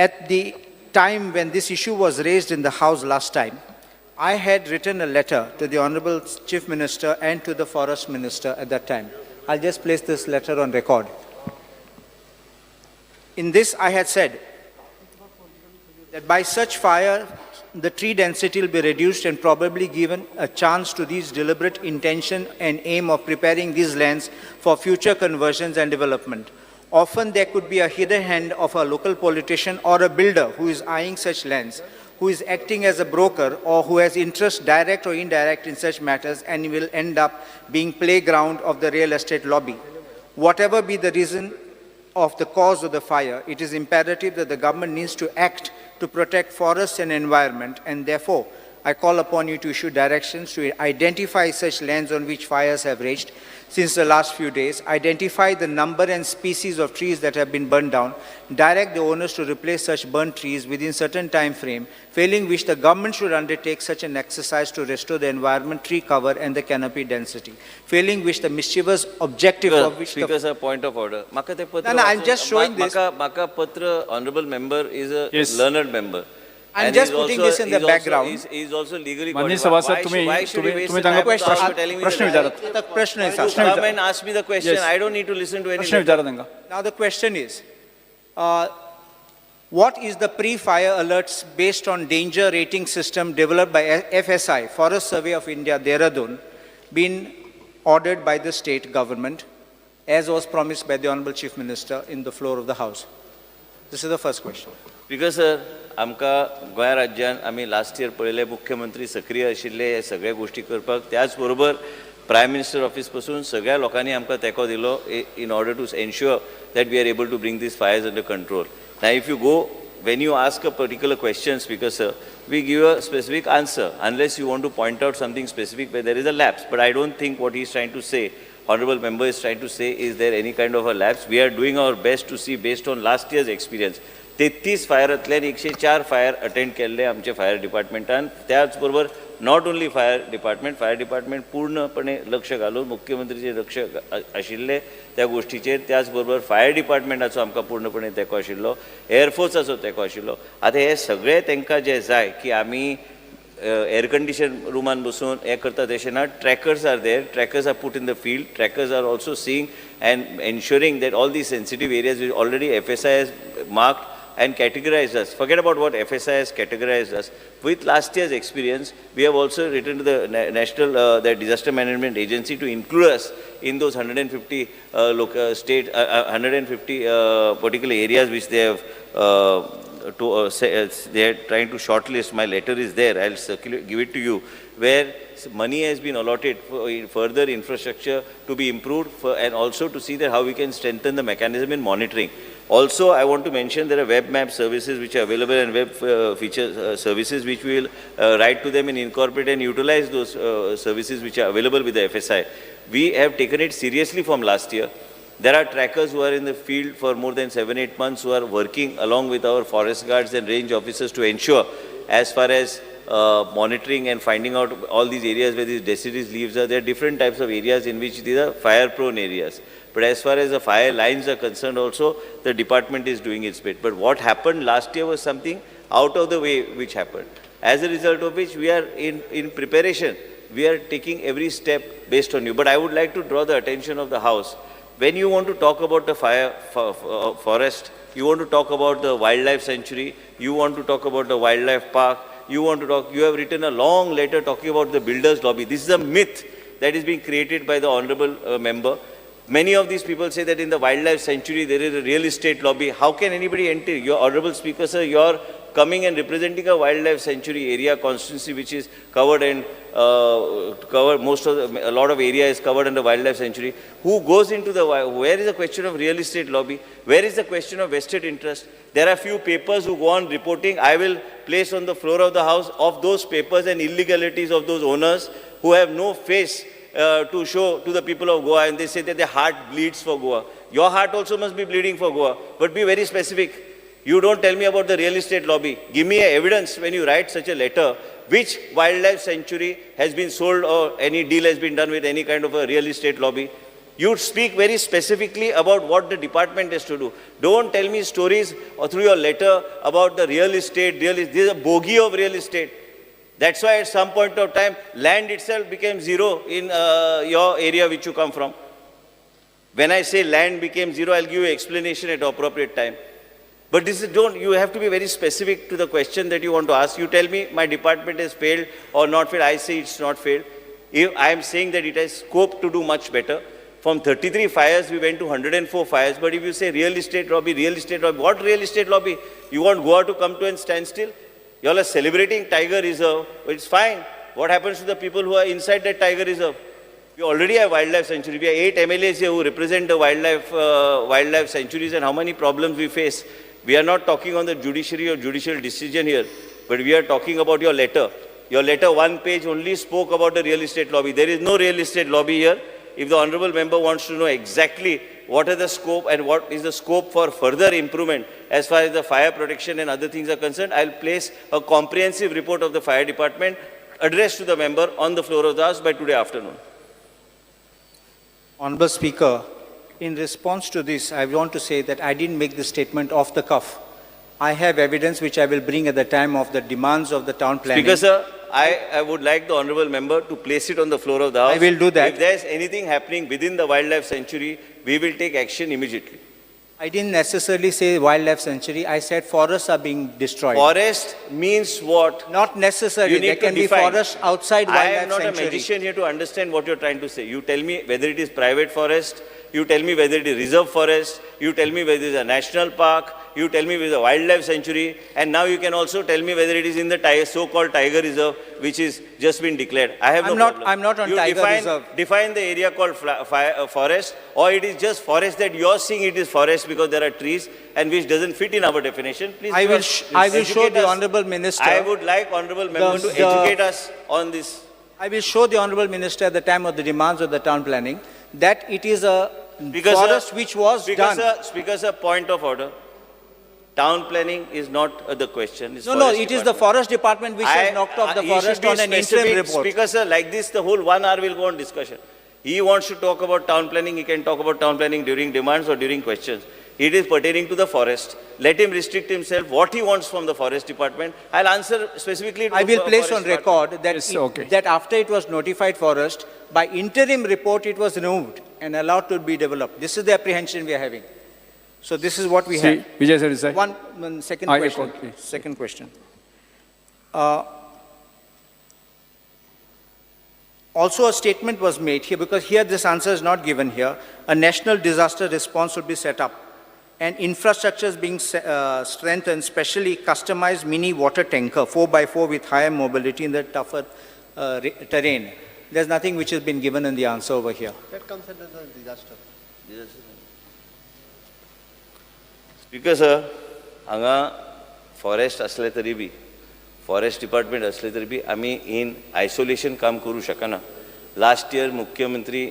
At the time when this issue was raised in the House last time, I had written a letter to the Honorable Chief Minister and to the Forest Minister at that time. I'll just place this letter on record. In this, I had said that by such fire, the tree density will be reduced and probably given a chance to these deliberate intention and aim of preparing these lands for future conversions and development. Often there could be a hidden hand of a local politician or a builder who is eyeing such lands, who is acting as a broker or who has interest direct or indirect in such matters and will end up being playground of the real estate lobby. Whatever be the reason of the cause of the fire, it is imperative that the government needs to act to protect forests and environment, and therefore I call upon you to issue directions to identify such lands on which fires have raged since the last few days, identify the number and species of trees that have been burned down, direct the owners to replace such burnt trees within certain time frame, failing which the government should undertake such an exercise to restore the environment, tree cover and the canopy density, failing which the mischievous objective of which Speaker's a point of order. No, I'm just showing this. Maka Patra, honorable member, is a learned member. I'm just putting this in the background. He is also legally माननीय qualified. सभासद Why should he waste तुम्ही the time प्रश्न विचारत प्रश्न आहे, You come and ask me the question. I don't need to listen to any. प्रश्न विचारा त्यांना. Now the question is, what is the pre-fire alerts based on danger rating system developed by FSI, Forest Survey of India, Dehradun, been ordered by the state government, as was promised by the Honorable Chief Minister in the floor of the House? This is the first question. Because sir, आमकां गोंया राज्यान आमी last year पळयले मुख्यमंत्री सक्रिय आशिल्ले हे सगळे गोष्टी करपाक त्याच बरोबर प्रायम मिनिस्टर ऑफिस पासून सगळ्या लोकांनी आमकां तेंको दिलो in order to ensure that we are able to bring these fires under control. Now if you go, when you ask a particular question, Speaker sir, we give a specific answer unless you want to point out something specific where there is a lapse. But I don't think what he is trying to say, honorable member is trying to say, is there any kind of a lapse. We are doing our best to see based on last year's experience. 33 फायरांतल्यान 104 fire attend केल्ले आमचे fire डिपार्टमेंटान. त्याच बरोबर not only fire department पूर्णपणे लक्ष घालून मुख्यमंत्रीचे लक्ष आशिल्ले त्या गोष्टीचेर. त्याच बरोबर फायर डिपार्टमेंटाचो आमकां पूर्णपणे तेंको आशिल्लो, एअरफोर्साचो तेंको आशिल्लो. आतां हे सगळे तांकां जे जाय की आमी एअर कंडिशन रुमान बसून हे करता तशें ना. Trackers are there, trackers are put in the field, trackers are also seeing and ensuring that all these sensitive areas which already FSI has marked and categorized us. Forget about what FSI has categorized us. With last year's experience, we have also written to the National the Disaster Management Agency to include us in those 150 local state, 150 particular areas which they have they are trying to shortlist. My letter is there. I'll circulate, give it to you, where money has been allotted for further infrastructure to be improved and also to see that how we can strengthen the mechanism in monitoring. Also, I want to mention there are web map services which are available and web feature services which we will write to them and incorporate and utilize those services which are available with the FSI. We have taken it seriously from last year. There are trackers who are in the field for more than 7-8 months who are working along with our forest guards and range officers to ensure as far as monitoring and finding out all these areas where these deciduous leaves are. There are different types of areas in which these are fire prone areas. But as far as the fire lines are concerned also, the department is doing its bit. But what happened last year was something out of the way which happened. As a result of which we are in preparation. We are taking every step based on you. But I would like to draw the attention of the House. When you want to talk about the forest, you want to talk about the wildlife sanctuary, you want to talk about the wildlife park, you have written a long letter talking about the builders lobby. This is a myth that is being created by the honorable member. Many of these people say that in the wildlife sanctuary there is a real estate lobby. How can anybody enter? Your honorable speaker, sir, you are coming and representing a wildlife sanctuary area constituency which is covered and a lot of area is covered under wildlife sanctuary. Who goes into the, where is the question of real estate lobby? Where is the question of vested interest? There are few papers who go on reporting. I will place on the floor of the House of those papers and illegalities of those owners who have no face to show to the people of Goa, and they say that their heart bleeds for Goa. Your heart also must be bleeding for Goa, but be very specific. You don't tell me about the real estate lobby. Give me evidence when you write such a letter which wildlife sanctuary has been sold or any deal has been done with any kind of a real estate lobby. You speak very specifically about what the department has to do. Don't tell me stories or through your letter about the real estate. This is a bogey of real estate. That's why at some point of time, land itself became zero in your area which you come from. When I say land became zero, I'll give you explanation at appropriate time. But this is, you have to be very specific to the question that you want to ask. You tell me my department has failed or not failed. I say it's not failed. If I am saying that it has scope to do much better. From 33 fires, we went to 104 fires. But if you say real estate lobby, what real estate lobby? You want Goa to come to and stand still? You all are celebrating Tiger Reserve. It's fine. What happens to the people who are inside that Tiger Reserve? We already have wildlife sanctuary. We have 8 MLAs here who represent the wildlife sanctuaries, and how many problems we face. We are not talking on the judiciary or judicial decision here, but we are talking about your letter. Your letter, one page only spoke about the real estate lobby. There is no real estate lobby here. If the honorable member wants to know exactly what are the scope and what is the scope for further improvement as far as the fire protection and other things are concerned, I'll place a comprehensive report of the fire department addressed to the member on the floor of the House by today afternoon. Honorable Speaker, in response to this, I want to say that I didn't make the statement off the cuff. I have evidence which I will bring at the time of the demands of the town planning. Speaker, sir, I would like the honorable member to place it on the floor of the House. I will do that. If there is anything happening within the wildlife sanctuary, we will take action immediately. I didn't necessarily say wildlife sanctuary. I said forests are being destroyed. Forest means what? Not necessarily. There can be forests outside I wildlife am not sanctuary. a magician here to understand what you're trying to say. You tell me whether it is private forest, you tell me whether it is reserve forest, you tell me whether it is a national park, you tell me whether it is a wildlife sanctuary, and now you can also tell me whether it is in the so-called Tiger Reserve, which is just been declared. I have no problem. I'm not on Tiger Reserve. Define the area called forest, or it is just forest that you're seeing it is forest because there are trees, and which doesn't fit in our definition. Please, I will show the Honourable Minister. I would like Honourable Member to educate us on this. I will show the Honourable Minister at the time of the demands of the town planning that it is a forest which was done. Speaker, sir, point of order. Town planning is not the question. No, it is the forest department which has knocked off the forest on an interim report. Speaker, sir, like this, the whole 1 hour will go on discussion. He wants to talk about town planning. He can talk about town planning during demands or during questions. It is pertaining to the forest. Let him restrict himself what he wants from the forest department. I'll answer specifically to I will place on record that, okay. that after it was notified forest, by interim report it was removed and allowed to be developed. This is the apprehension we are having. So this is what we have. Vijay sir, sir. One second Ah, question. yeah, okay. Second question. Also a statement was made here, because here this answer is not given here. A national disaster response will be set up and infrastructure is being strengthened, especially customized mini water tanker, 4x4 with higher mobility in the tougher terrain. There's nothing which has been given in the answer over here. That comes under the disaster. Speaker, sir, हांगा forest असले तरी बी forest department असले तरी बी आमी in isolation काम करूं शकना. Last year मुख्यमंत्री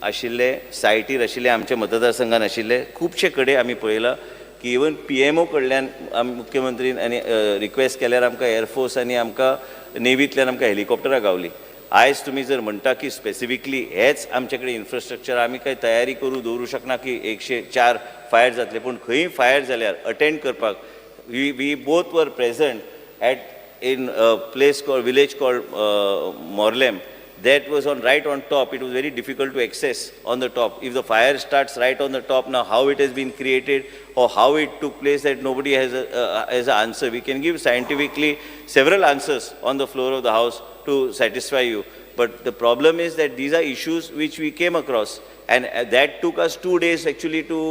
आशिल्ले सायटीर आशिल्ले आमच्या मतदारसंघान आशिल्ले खुबशे कडेन आमी पळयलां की इवन PMO कडल्यान मुख्यमंत्रीन आनी रिक्वेस्ट केल्यार आमकां एअरफोर्स आनी आमकां नेव्हींतल्यान आमकां हेलिकॉप्टरां गावली. आयज तुमी जर म्हणटा की स्पेसिफिकली हेच आमचे कडेन इन्फ्रास्ट्रक्चर आमी काही तयारी करून दवरूं शकना की 104 फायर जातले, पूण खंय फायर जाल्यार अटेंड करपाक we both were present at in place called village called Morlem. That was right on top. It was very difficult to access on the top. If the fire starts right on the top, now how it has been created or how it took place, that nobody has an answer. We can give scientifically several answers on the floor of the House to satisfy you. But the problem is that these are issues which we came across, and that took us 2 days actually to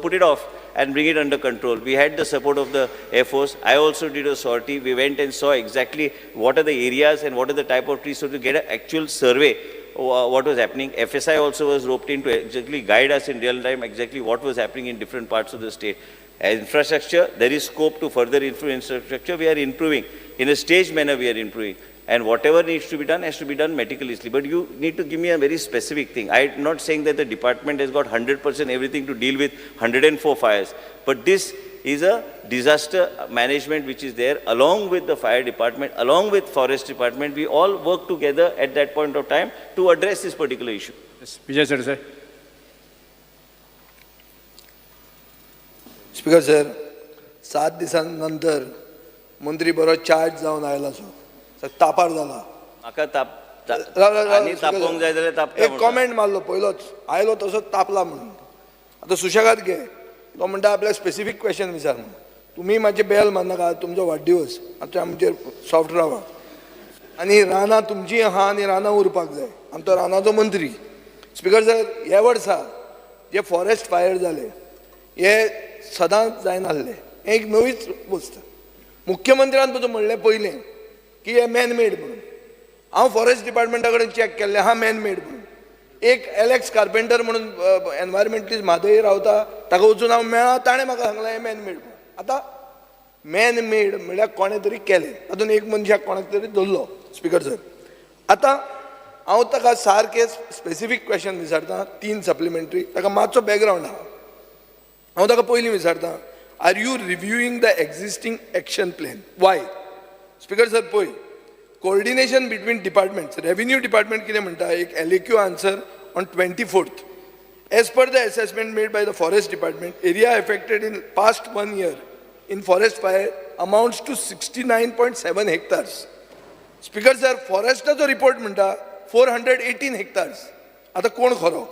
put it off and bring it under control. We had the support of the Air Force. I also did a sortie. We went and saw exactly what are the areas and what are the type of trees, so to get an actual survey what was happening. FSI also was roped in to exactly guide us in real time exactly what was happening in different parts of the state. As infrastructure, there is scope to further improve infrastructure. We are improving. In a staged manner, we are improving. And whatever needs to be done has to be done meticulously. But you need to give me a very specific thing. I'm not saying that the department has got 100% everything to deal with 104 fires. But this is a disaster management which is there along with the fire department, along with forest department. We all work together at that point of time to address this particular issue. Yes, Vijay sir, sir. Speaker sir, 7 दिसांनंतर मंत्री बरो charge जावन आयला तापार जाला. म्हाका आनी तापोवंक जाय जाल्यार तापता एक कॉमेंट मारलो पयलोच, आयलो तसोच तापला म्हणून. आतां सुशेगाद घे, तो म्हणटा आपल्याक स्पेसिफीक क्वेश्चन विचार म्हणून. तुमी मातशें बेल मारनाका, तुमचो वाडदिवस, आमचेर सॉफ्ट रावा. आनी रानां तुमची आहा आनी रानां उरपाक जाय. आमचो रानाचो मंत्री. स्पीकर सर, हे वर्सा जे फॉरेस्ट फायर जाले हे सदांच जायनासले. हें एक नवीच वस्त. मुख्यमंत्र्यान तुजो म्हणलें पयलें की हे मॅन मेड म्हणून. हांव फॉरेस्ट डिपार्टमेंटा कडेन चॅक केल्लें हा मॅन मेड म्हणून. एक एलेक्स कार्पेंटर म्हणून एनवायरमेंटलिस्ट म्हादय रावता, ताका वचून हांव मेळ्ळा, ताणें म्हाका सांगलें हें मॅन मेड म्हणून. आतां मॅन मेड म्हळ्यार कोणें तरी केलें, तातूंत एक मनशाक कोणाक तरी धरलो. स्पीकर सर, आतां हांव ताका सारकें स्पेसिफीक क्वेश्चन विचारता, 3 सप्लिमेंटरी. ताका मातसो बॅकग्रावंड आहा. हांव ताका पयलीं विचारता, are you reviewing the existing action plan? Why? Speaker sir, पळय, coordination between departments. Revenue department कितें म्हणटा, एक LAQ answer on 24th. As per the assessment made by the forest department, area affected in past 1 year in forest fire amounts to 69.7 hectares. Speaker sir, फॉरेस्टाचो report म्हणटा 418 hectares. आतां कोण खरो?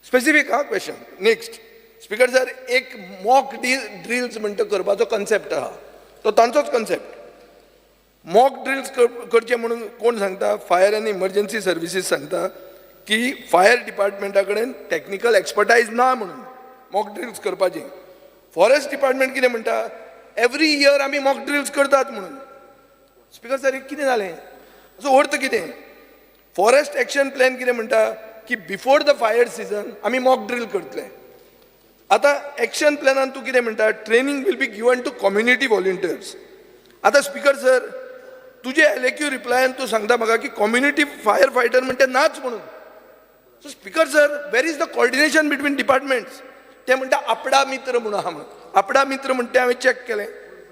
Specific हा question. Next speaker sir, एक mock drills म्हणटा करपाचो concept आहा, तो तांचोच कन्सेप्ट. मॉक ड्रिल्स करचे म्हणून कोण सांगता? फायर एंड इमर्जन्सी सर्विसीस सांगता की फायर डिपार्टमेंटा कडेन टॅक्निकल एक्सपर्टायज ना म्हणून मॉक ड्रिल्स करपाचें. फॉरेस्ट डिपार्टमेंट कितें म्हणटा? एवरी इयर आमी मॉक ड्रिल्स करतात म्हणून. स्पीकर सर, हे कितें जालें? असो अर्थ कितें? फॉरेस्ट एक्शन प्लॅन कितें म्हणटा की बिफोर द फायर सिजन आमी मॉक ड्रिल करतले. आतां एक्शन प्लॅनान तूं कितें म्हणटा? Training will be given to community volunteers. आतां स्पीकर सर, तुजे LAQ रिप्लायन तूं सांगता म्हाका की कम्युनिटी फायर फायटर म्हणटा नाच म्हणून. So speaker sir, where is the coordination between departments? ते म्हणटा आपडा मित्र म्हणून आहा म्हणून. आपडा मित्र म्हणटा हांवें चॅक केलें,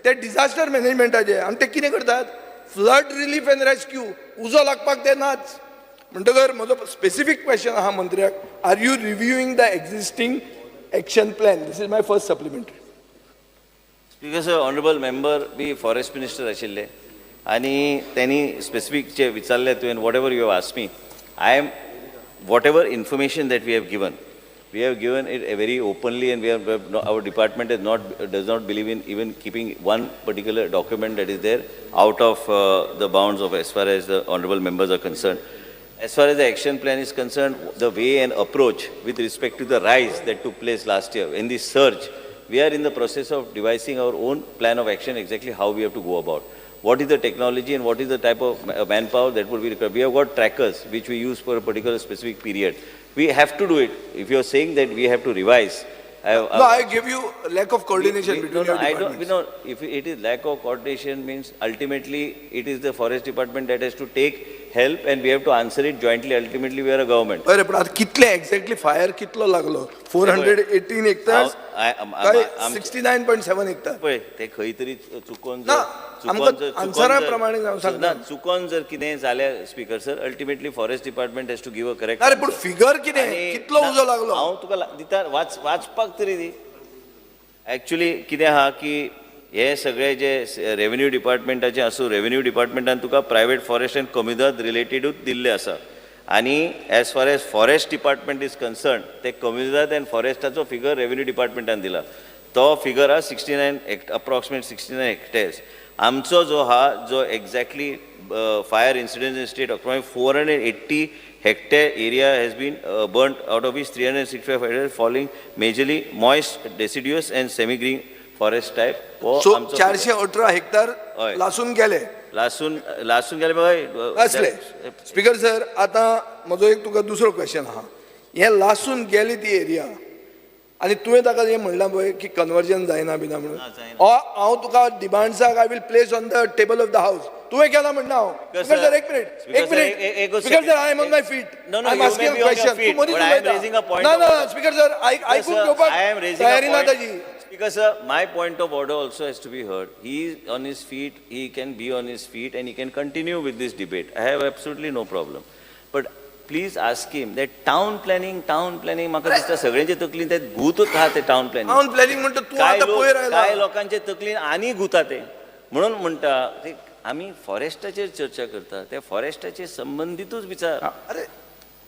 ते डिझास्टर मॅनेजमेंटाचे, आनी ते कितें करतात? Flood relief end rescue. उजो लागपाक ते नाच. म्हणटकर म्हजो स्पेसिफीक क्वेश्चन आहा मंत्र्याक, are you reviewing the existing action plan? This is my first supplementary. Speaker sir, honourable member be forest minister आशिल्ले आनी त्यांनी स्पेसिफीक जे विचारले तुवें, whatever you have asked me, I am whatever information that we have given it very openly, and our department does not believe in even keeping one particular document that is there out of the bounds of as far as the honorable members are concerned. As far as the action plan is concerned, the way and approach with respect to the rise that took place last year in the surge, we are in the process of devising our own plan of action, exactly how we have to go about. What is the technology and what is the type of manpower that would be required. We have got trackers which we use for a particular specific period. We have to do it. If you are saying that we have to revise, I give you lack of coordination between your I departments. don't. If it is lack of coordination, means ultimately it is the forest department that has to take help, and we have to answer it jointly. Ultimately, we are a government. अरे पण आता कितले exactly fire कितलो लागलो? 418 hectares काय 69.7 hectare? पळय, ते खंय तरी चुकोन चुकोन जर कितें जाल्यार speaker sir, ultimately forest department has to give a correct. अरे पण फिगर कितें? कितलो उजो लागलो? हांव तुका दिता वाचपाक तरी दी. एक्चुअली कितें आहा की हे सगळे जे रेव्हेन्यू डिपार्टमेंटाचे आसूं, रेव्हेन्यू डिपार्टमेंटान तुका प्रायवेट फॉरेस्ट एंड कम्युनिटी रिलेटेडूच दिल्ले आसा. आनी as far as forest department is concern, ते कम्युनिटी एंड फॉरेस्टाचो फिगर रेव्हेन्यू डिपार्टमेंटान दिला. तो फिगर हा 69 अप्रॉक्सिमेट 69 हेक्टर्स. आमचो जो हा जो exactly fire incident in state of 480 hectare area has been burnt, out of which 365 hectares falling majorly moist, deciduous and semi-green forest type. So 418 hectare लासून गेले. लासून गेले बघा असले. स्पीकर सर, आता म्हजो एक तुका दुसरो क्वेश्चन आहा. हे लासून गेली ती एरिया आनी तुवें ताका हें म्हणलां पळय की कन्वर्जन जायना बिना म्हणून. हांव तुका डिमांड्साक I will place on the table of the house. तुवें केला म्हणना हांव. स्पीकर सर, एक minute. Speaker sir, I am on my feet. I am asking a question. तूं मदींच उलयता. ना स्पीकर सर, आयकून घेवपाक तयारी ना ताजी. Because sir, my point of order also has to be heard. He is on his feet, he can be on his feet and he can continue with this debate. I have absolutely no problem. But please ask him that town planning म्हाका दिसता सगळ्यांचे तकलीन ते गुतूच आहा ते town planning. Town planning म्हणटा तूं आतां पयर आयला. काय लोकांचे तकलीन आनी गुता ते म्हणून म्हणटा ते आमी फॉरेस्टाचेर चर्चा करता त्या फॉरेस्टाचे संबंधितूच विचार. अरे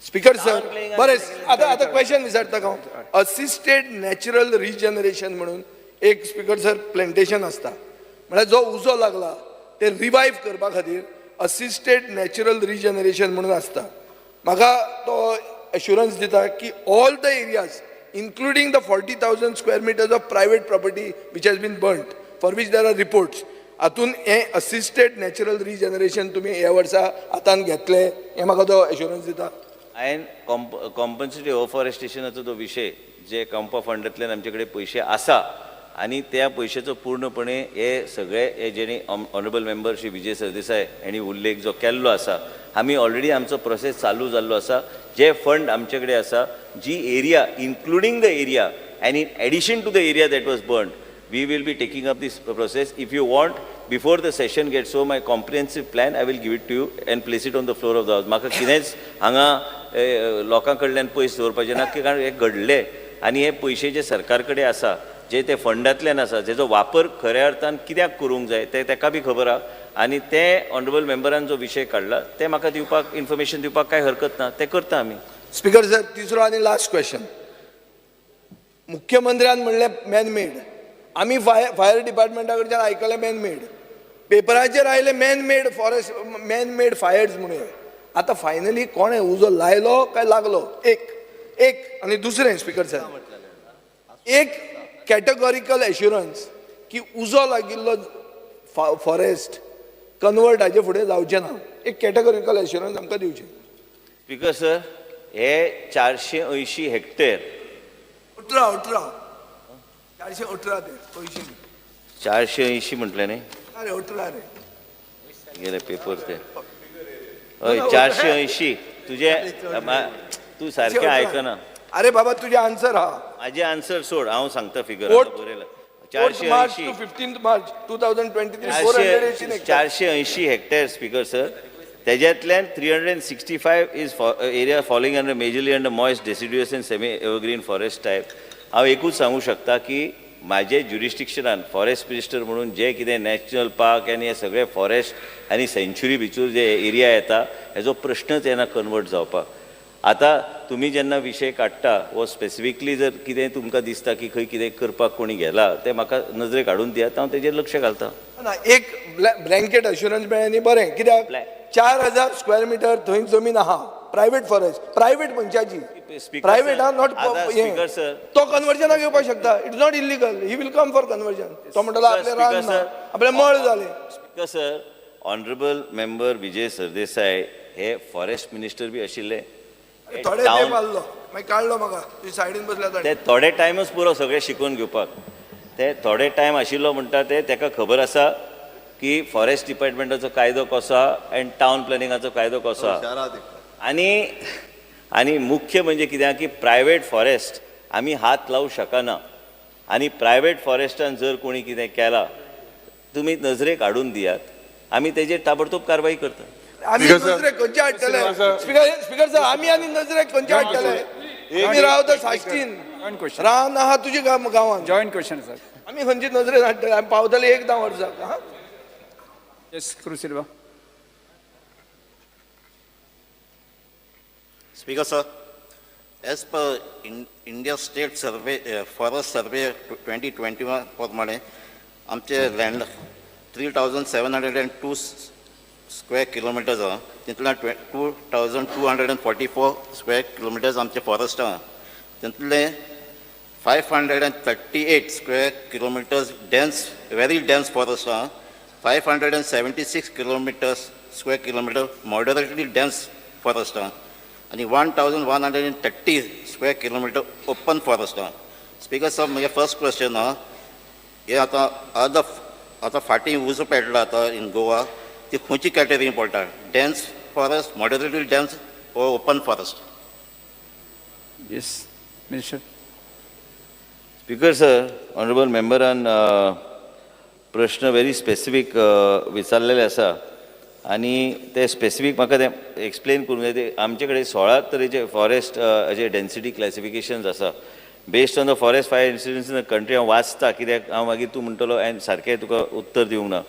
स्पीकर सर बरें आता क्वेश्चन विचारता हांव. असिस्टेड नॅचरल रिजनरेशन म्हणून एक स्पीकर सर प्लॅन्टेशन आसता म्हळ्यार जो उजो लागला ते रिवायव करपा खातीर असिस्टेड नॅचरल रिजनरेशन म्हणून आसता. म्हाका तो एश्युरन्स दिता की all the areas including the 40,000 square meters of private property which has been burnt, for which there are reports. हातून हे असिस्टेड नॅचरल रिजनरेशन तुम्ही ह्या वर्सा हातान घेतले हे म्हाका तो एश्युरन्स दिता. हांवें कॉम्पन्सेटरी अफॉरेस्टेशनाचो तो विशय जे कॉम्पा फंडांतल्यान आमचे कडेन पयशे आसा आनी त्या पयशाचो पूर्णपणे हे सगळे हे जेणे ऑनरेबल मेंबर श्री विजय सरदेसाय हांणी उल्लेख जो केल्लो आसा आमी ऑलरेडी आमचो प्रोसेस चालू जाल्लो आसा. जे फंड आमचे कडेन आसा जी area including the area and in addition to the area that was burned we will be taking up this process. If you want, before the session gets over, my comprehensive plan, I will give it to you and place it on the floor of the house. म्हाका कितेंच हांगा लोकां कडल्यान पयस दवरपाचें ना, कारण हे घडले आनी हे पयशे जे सरकार कडेन आसा जे ते फंडांतल्यान आसा जेजो वापर खऱ्या अर्थान कित्याक करूंक जाय ते ताका बी खबर आहा आनी ते ऑनरेबल मेंबरान जो विशय काडला ते म्हाका दिवपाक इन्फॉर्मेशन दिवपाक काय हरकत ना, ते करता आमी. स्पीकर सर तिसरो आनी लास्ट क्वेश्चन. मुख्यमंत्र्यान म्हणलें मॅन मेड. आमी फायर डिपार्टमेंटा कडच्यान आयकलें मॅन मेड. पेपराचेर आयले man made forest man made fires म्हणून. आतां फायनली कोणें उजो लायलो काय लागलो? एक आनी दुसरें स्पीकर सर एक कॅटेगॉरिकल एश्युरन्स की उजो लागिल्लो फॉरेस्ट कन्वर्ट हाजे फुडें जावचें ना. एक कॅटेगॉरिकल एश्युरन्स आमकां दिवचें. स्पीकर सर हे 480 हेक्टर 418 ते 480 म्हटलें न्ही? अरे 18 रे गेले पेपर ते हय 480 तुजे तू सारकें आयकना. अरे बाबा तुझे आन्सर हा. माझे आन्सर सोड हांव सांगता फिगर बरयला 480 15 मार्च 2023 480 हेक्टर स्पीकर सर त्याच्यातल्यान 365 is area falling under majorly under moist deciduous and semi evergreen forest type. हांव एकूच सांगू शकता की माझे ज्युरिस्टिक्शनान फॉरेस्ट मिनिस्टर म्हणून जे कितें नॅशनल पार्क आनी हे सगळे फॉरेस्ट आनी सेंच्युरी भितर जे एरिया येता हेजो प्रश्नच येना कन्वर्ट जावपाक. आतां तुमी जेन्ना विशय काडटा वो स्पेसिफिकली जर कितें तुमकां दिसता की खंय कितें करपाक कोणी गेला ते म्हाका नजरेक हाडून दियात, हांव तेजेर लक्ष घालता. एक ब्लँकेट एश्युरन्स मेळ्ळें न्ही बरें. कित्याक 4000 स्क्वेअर मिटर थंय जमीन आहा प्रायवेट फॉरेस्ट प्रायवेट मनशाची प्रायवेट आहा नॉट स्पीकर सर तो कन्वर्जनाक येवपाक शकता. It's not illegal. He will come for conversion. तो म्हणटलो आपले रान ना आपले मळ जाले. Speaker sir honourable member Vijay Sardesai हे फॉरेस्ट मिनिस्टर बी आशिल्ले. थोडे टायम आसलो मागीर काडलो म्हाका तुजे सायडीन बसल्या ते थोडे टायमच पुरो सगळे शिकून घेवपाक. ते थोडे टायम आशिल्लो म्हणटा ते ताका खबर आसा की फॉरेस्ट डिपार्टमेंटाचो कायदो कसो आहा आनी टावन प्लॅनिंगाचो कायदो कसो आहा. आनी मुख्य म्हणजे कित्याक की प्रायवेट फॉरेस्ट आमी हात लावू शकना आनी प्रायवेट फॉरेस्टान जर कोणी कितें केला तुमी नजरेक हाडून दियात, आमी तेजेर ताबडतोब कारवाई करता. आमी नजरेक खंयचे हाडटले स्पीकर सर आमी आनी नजरेक खंयचे हाडटले? आमी रावता साश्टीन रान आहा तुजे गांवांत जॉईंट क्वेश्चन सर. आमी खंयची नजरेक हाडटले? आमी पावतले 1-10 वर्साक. हा yes क्रुसिल्वा. Speaker sir, as per India State Survey, Forest Survey 2021 प्रमाणे आमचे लँड 3702 स्क्वेअर किलोमिटर्स आहा. तितूंतल्यान 2244 स्क्वेअर किलोमिटर्स आमचे फॉरेस्ट आहा. तितूंतले 538 square kilometres dense very dense forest आहा. 576 square kilometre moderately dense forest आहा आणि 1130 स्क्वेअर किलोमिटर ओपन फॉरेस्ट आहा. स्पीकर साहेब म्हजे फर्स्ट क्वेश्चन आहा हे आतां फाटीं उजो पेटला आतां इन गोवा ती खंयची कॅटेगरी पडटा? डेन्स फॉरेस्ट, मॉडरेटली डेन्स ओ open forest? Yes minister. Speaker sir honourable मेंबरान प्रश्न व्हेरी स्पेसिफीक विचारलेले आसा आणि ते स्पेसिफीक म्हाका तें एक्सप्लेन करूंक जाय. ते आमचे कडेन 16 तरेचे फॉरेस्ट जे डेन्सिटी क्लासिफिकेशन्स आसा based on the forest fire incidence in the country. हांव वाचता कित्याक हांव मागीर तूं म्हणटलो आनी सारकें तुका उत्तर दिवंक ना.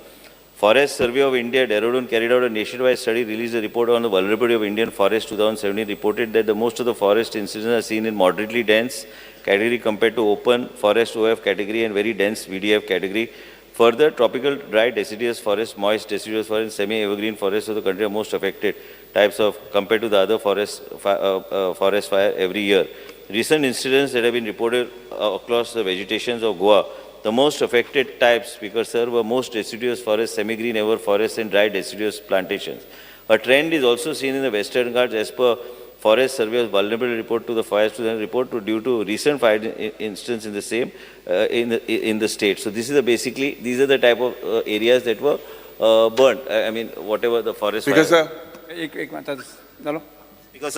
Forest Survey of India, Dehradun, carried out a nationwide study, released a report on the vulnerability of Indian forests 2017, reported that the most of the forest incidents are seen in moderately dense category compared to open forest OF category and very dense VDF category. Further, tropical dry deciduous forest, moist deciduous forest, semi-evergreen forests of the country are most affected types of compared to the other forest fire every year. Recent incidents that have been reported across the vegetations of Goa, the most affected types, because sir, were most deciduous forests, semi-green ever forests and dry deciduous plantations. A trend is also seen in the Western Ghats as per Forest Survey's vulnerability report to the fire report due to recent fire incidents in the same in the state. So this is basically these are the type of areas that were burnt. I mean whatever the forest Because fire. एक माता झालो. Because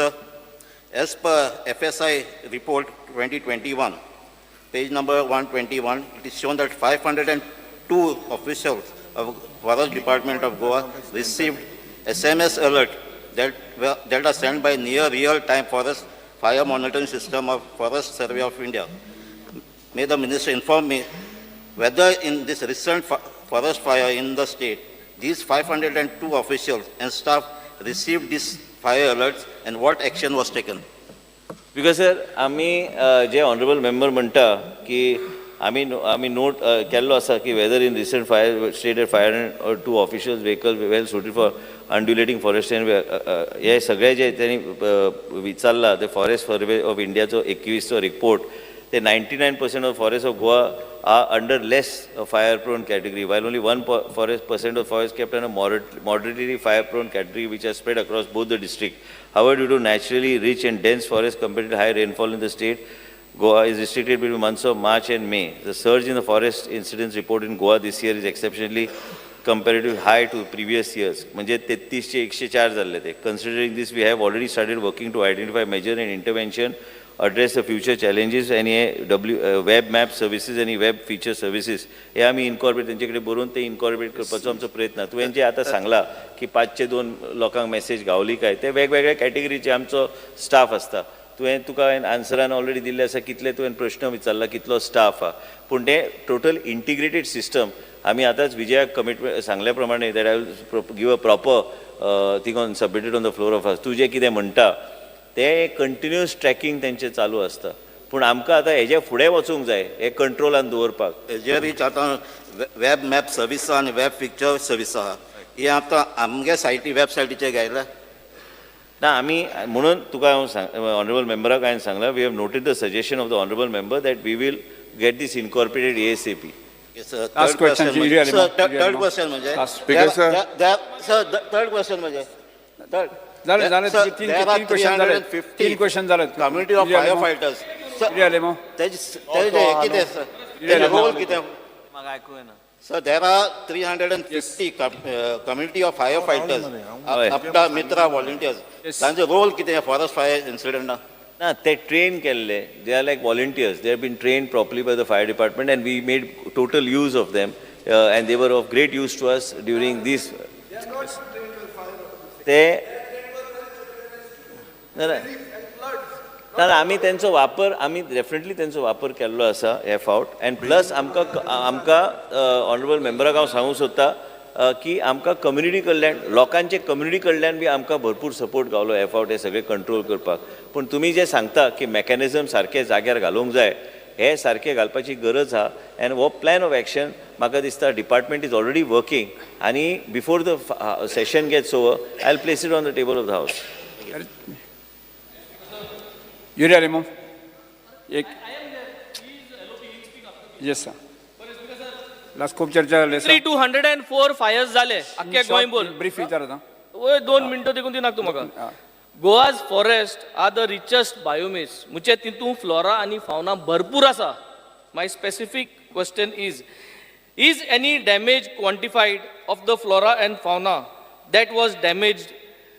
as per FSI report 2021, page number 121, it is shown that 502 officials of Forest Department of Goa received SMS alert that are sent by near real-time forest fire monitoring system of Forest Survey of India. May the minister inform me whether in this recent forest fire in the state, these 502 officials and staff received these fire alerts and what action was taken? Because sir, आम्ही जे honourable member म्हणटा की आम्ही note केल्लो आसा की whether in recent fire stated 502 officials vehicle well suited for undulating forest and हे सगळे जे त्यांनी विचारला ते फॉरेस्ट सर्वे ऑफ इंडियाचो 21चो रिपोर्ट ते 99% of forest of Goa are under less fire prone category, while only 1% of forest kept in a moderately fire prone category, which are spread across both the district. However, due to naturally rich and dense forest compared to high rainfall in the state, Goa is restricted between months of March and May. The surge in the forest incidents reported in Goa this year is exceptionally comparatively high to previous years. म्हणजे 33 चे 104 झाले ते. Considering this, we have already started working to identify measure and intervention, address the future challenges आणि web map services आणि web feature services हे आम्ही incorporate त्यांच्याकडे बरोवन ते इनकॉर्पोरेट करपाचो आमचो प्रयत्न. तुवें जे आतां सांगला की 502 लोकांक मेसेज गावली काय, ते वेगवेगळ्या कॅटेगरीचे आमचो स्टाफ आसता. तुका हांवें आन्सरान ऑलरेडी दिल्ले आसा कितले तुवें प्रश्न विचारला कितलो स्टाफ आहा, पूण ते टोटल इंटिग्रेटेड सिस्टम आम्ही आताच विजयाक कमिटमेंट सांगल्या प्रमाणे that I will give a proper thing on submitted on the floor of house. तू जे कितें म्हणटा ते कंटिन्युअस ट्रॅकिंग तेंचें चालू आसता, पूण आमकां आतां हेजे फुडें वचूंक जाय हे कंट्रोलान दवरपाक. हेजे रीच आतां वेब मॅप सर्वीस आनी वेब पिक्चर सर्वीस आहा ही आतां आमगे सायटी वेबसायटीचेर घायला ना आमी म्हणून तुका हांव ऑनरेबल मेंबराक हांवें सांगलां we have noted the suggestion of the honourable member that we will get this incorporated ASAP. Last question, third question म्हणजे थर्ड क्वेश्चन म्हणजे झाले तीन क्वेश्चन झाले. कम्युनिटी ऑफ फायर फायटर्स तेजे रोल कितें म्हाका आयकूं येना. So there are 350 community of firefighters, APTA, Mitra volunteers. तांचो रोल कितें फॉरेस्ट फायर इन्सिडेंटान? ना ते ट्रेन केल्ले, they are like volunteers. They have been trained properly by the fire department and we made total use of them and they were of great use to us during this. ते ना आमी तेंचो वापर आमी definitely तेंचो वापर केल्लो आसा हे फावट. एंड प्लस आमकां ऑनरेबल मेंबराक हांव सांगूंक सोदता की आमकां कम्युनिटी कडल्यान लोकांचे कम्युनिटी कडल्यान बी आमकां भरपूर सपोर्ट गावलो हे फावट हे सगळे कंट्रोल करपाक. पूण तुमी जे सांगता की मेकॅनिझम सारके जाग्यार घालूंक जाय हे सारके घालपाची गरज आहा. एंड हो प्लॅन ऑफ एक्शन म्हाका दिसता डिपार्टमेंट इज ऑलरेडी वर्किंग आनी before the session gets over I will place it on the table of the house. Yuri Alemao एक येस सर लास्ट खूप चर्चा जाली सर. 204 फायर्स जाले अख्ख्या गोंयभर. ब्रीफ विचारता. ओय 2 मिनटं देखून दिनाक तूं म्हाका. Goa's forest are the richest biomass म्हणजे तितून फ्लोरा आनी फावना भरपूर आसा. My specific question is any damage quantified of the flora and fauna that was damaged,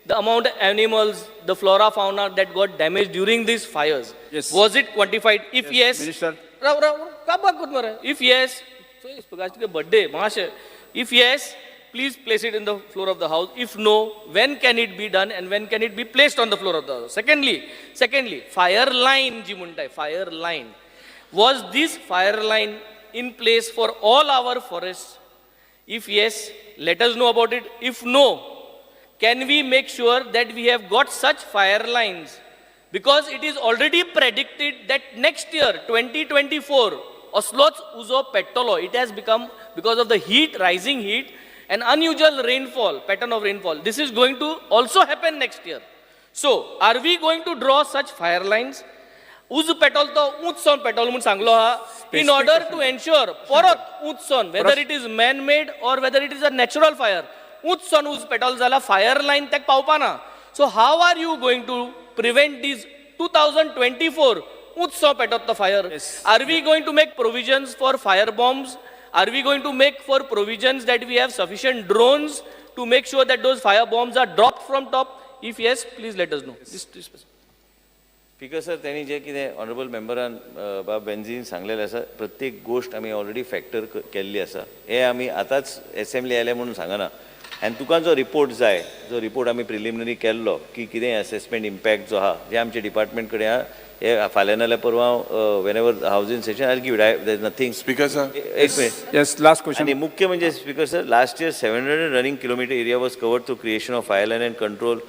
the amount of animals, the flora fauna that got damaged during these fires? Yes. Was it quantified? If yes, Minister. If yes, so it's because birthday, if yes, please place it in the floor of the house? If no, when can it be done and when can it be placed on the floor of the house? Secondly, fire line, ji muntai, fire line. Was this fire line in place for all our forests? If yes, let us know about it. If no, can we make sure that we have got such fire lines? Because it is already predicted that next year, 2024, Oslo's uzo petolo, it has become, because of the heat, rising heat, an unusual rainfall, pattern of rainfall. This is going to also happen next year. So, are we going to draw such fire lines? Uz petrol to utson petrol mun sanglo ha, in order to ensure porot utson, whether it is man-made or whether it is a natural fire, utson uz petrol zala fire line tek paupana. So, how are you going to prevent these 2024 utsav petot the fire? Yes. Are we going to make provisions for fire bombs? Are we going to make for provisions that we have sufficient drones to make sure that those fire bombs are dropped from top? If yes, please let us know. Speaker sir त्यांनी जे कितें honourable मेंबरान बाब benzene सांगलेलें आसा प्रत्येक गोष्ट आमी already factor केल्ली आसा हे आमी आतांच एसेंब्ली आयल्या म्हणून सांगना आनी तुका जो रिपोर्ट जाय जो रिपोर्ट आमी प्रिलिमिनरी केल्लो की कितें असेसमेंट इम्पॅक्ट जो आहा जे आमचे डिपार्टमेंट कडेन आहा हे फाल्यां नाल्यार परवां Wien ever housing session I give it there nothing speaker sir एक मिनिट Yes, last question. आणि मुख्य म्हणजे speaker sir last year 700 running kilometre area was covered through creation of fire line and control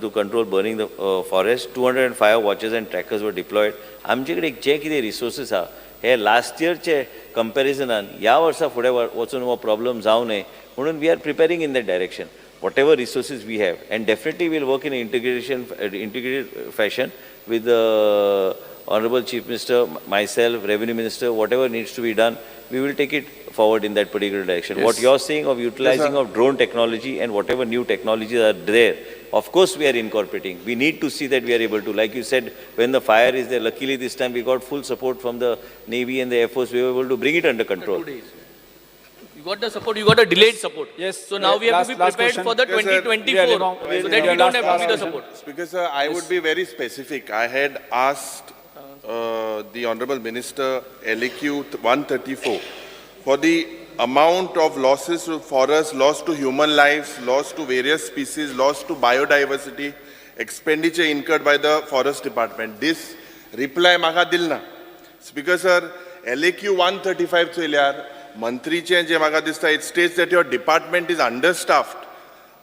to control burning the forest. 205 watches and trackers were deployed. आमचे कडेन जे कितें resources आहा हे last इयरचे कंपॅरिजनान ह्या वर्सा फुडें वचून हो प्रॉब्लम जावं न्हय म्हणून we are preparing in that direction whatever resources we have, and definitely we'll work in an integrated fashion with the Honorable Chief Minister, myself, Revenue Minister, whatever needs to be done, we will take it forward in that particular direction. Yes. What you're saying of utilizing of drone technology and whatever new technologies are there, of course we are incorporating. We need to see that we are able to, like you said, when the fire is there, luckily this time we got full support from the Navy and the Air Force, we were able to bring it under control. 2 days. You got the support, you got a delayed support. Yes. So now we have to be Last prepared question. for the Yes, sir. 2024, so that we don't have to be the support. Because I would be very specific. I had asked the Honorable Minister LAQ 134 for the amount of losses to forests, loss to human lives, loss to various species, loss to biodiversity, expenditure incurred by the Forest Department. This reply maga dilna. Speaker sir, LAQ 135 चयल्यार मंत्रीचे जे म्हाका दिसता it states that your department is understaffed.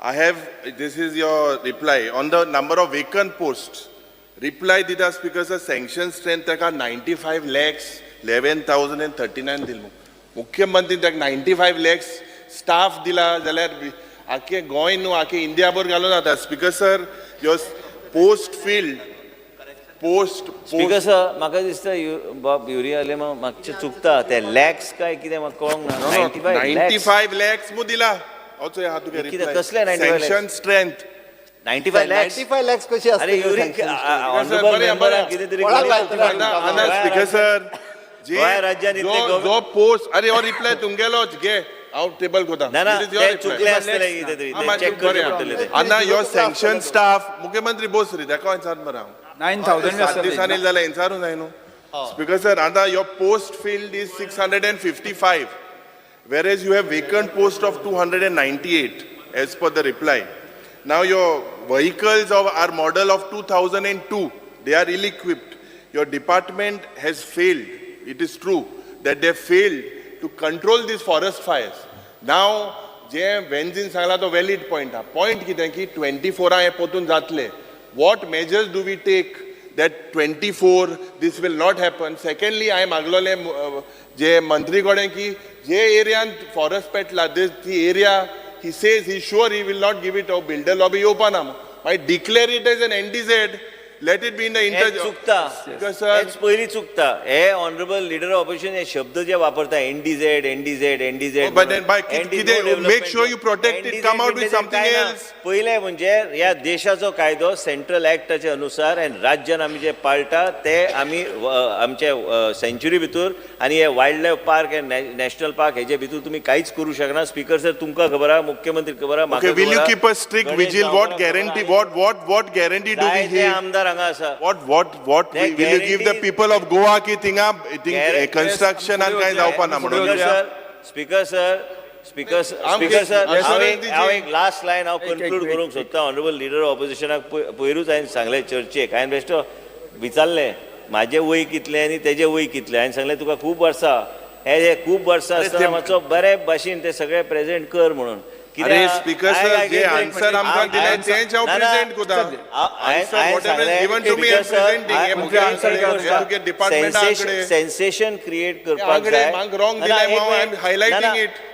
I have, this is your reply on the number of vacant posts. Reply dida speaker sir, sanction strength taka 95 lakhs 11,039 dilmu. मुख्यमंत्री ताका 95 lakhs staff दिला जाल्यार आखे गोंय न्हू आखे इंडिया भर घालून जाता. Speaker sir, your post filled speaker sir, म्हाका दिसता बाब युरिया आले मागचे चुकता ते लॅक्स काय कितें म्हाका कळोंक ना. 95 lakhs मु दिला. Also you have to get कितें कसले 95 lakhs? sanction strength 95 lakhs 95 lakhs कशी असते अरे ऑनरेबल मेंबर कितें तरी स्पीकर सर गोंय राज्यान इतले जो पोस्ट अरे और रिप्लाय तुमगेलो घे हांव टेबल कोता. ना ना ते चुकले आसतले कितें तरी चेक करचे पडटले ते. अन्ना योर सँक्शन स्टाफ मुख्यमंत्री बोस रे देखो इंसान मरा 9,000 सात दिसांनी जाल्यार इंसारूं जाय न्हू. स्पीकर सर, आतां your post field is 655 whereas you have vacant post of 298 as per the reply. Now your vehicles are model of 2002, they are ill equipped. Your department has failed. It is true that they failed to control these forest fires. Now जे वेन्झीन सांगला तो valid point हा. Point कितें की 24 हे पोतून जातले. What measures do we take that 24 this will not happen? Secondly, I मागलोले जे मंत्री कडेन की जे एरियान फॉरेस्ट पेटला ती area he says he's sure he will not give it out. Builder lobby open am. I declare it as an NDZ. Let it be in the चुकता हेच पयली चुकता. हे ऑनरेबल लीडर ऑफ ऑपोजिशन हे शब्द जे वापरता NDZ but then by make sure you protect it, come out with something else. पहिले म्हणजे या देशाचो कायदो सेंट्रल ऍक्टाच्या अनुसार आणि राज्यान आमी जे पाळटा ते आमी आमचे सेंच्युरी भितर आणि हे wild life park end national park हेजे भितर तुम्ही काहीच करू शकना. स्पीकर सर, तुमकां खबर आहा, मुख्यमंत्री खबर आहा, Okay, will you keep a strict vigil? What guarantee? What guarantee do we ते have? आमदार हांगा आसा. What will you give the people of Goa की थिंगा construction and काय जावपा ना म्हणून? स्पीकर सर, स्पीकर सर हांव एक लास्ट लायन हांव कन्क्लूड करूंक सोदता ऑनरेबल लिडर ऑपोजिशनाक पयरूच हांवें सांगलें चर्चेक हांवें बेश्टो विचारलें म्हाजें वय कितलें आनी तेजें वय कितलें हांवें सांगलें तुका खूब वर्सां हे खूब वर्सां आसतना मातसो बरे भाशेन ते सगळे प्रेजेंट कर म्हणून अरे स्पीकर सर जे आन्सर आमकां दिलें तेंच हांव प्रेजेंट कोता सेन्सेशन क्रिएट करपाक जाय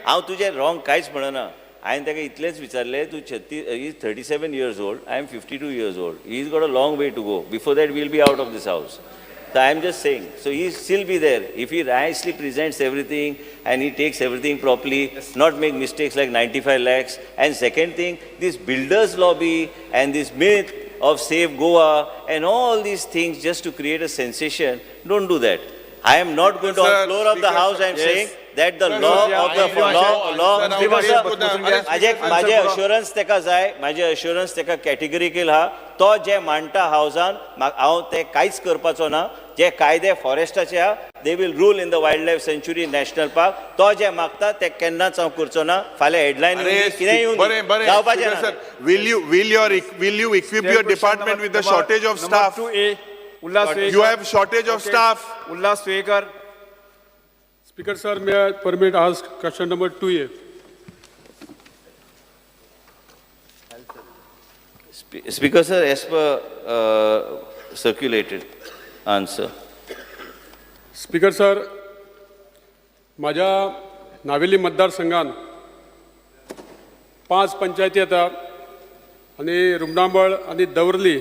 हांव तुजें रॉंग कांयच म्हणना हांवें ताका इतलेंच विचारलें तूं 37 years old I am 52 years old he's got a long way to go before that we'll be out of this house. So I am just saying, so he still be there if he nicely presents everything and he takes everything properly, not make mistakes like 95 lakhs. And second thing, this builders lobby and this myth of Save Goa and all these things just to create a sensation, don't do that. I am not going to on the floor of the house, I am saying that the law of the माझे assurance तेका जाय, माझे assurance तेका categorical हा, तो जे मांडटा हावजान हांव ते कांयच करपाचो ना, जे कायदे फॉरेस्टाचे हा, they will rule in the wildlife sanctuary national park, तो जे मागता ते केन्नाच हांव करचो ना, फाल्यां हेडलायन कितें येवन जावपाचें ना. Will you equip your department with the shortage of staff? You have shortage of staff. Ullas Swekar. Speaker sir, may I permit ask question number 2A? Speaker sir, as per circulated answer. Speaker sir, माझ्या नावेली मतदारसंघात 5 पंचायती येता आणि रुमडांबळ आणि दवर्ली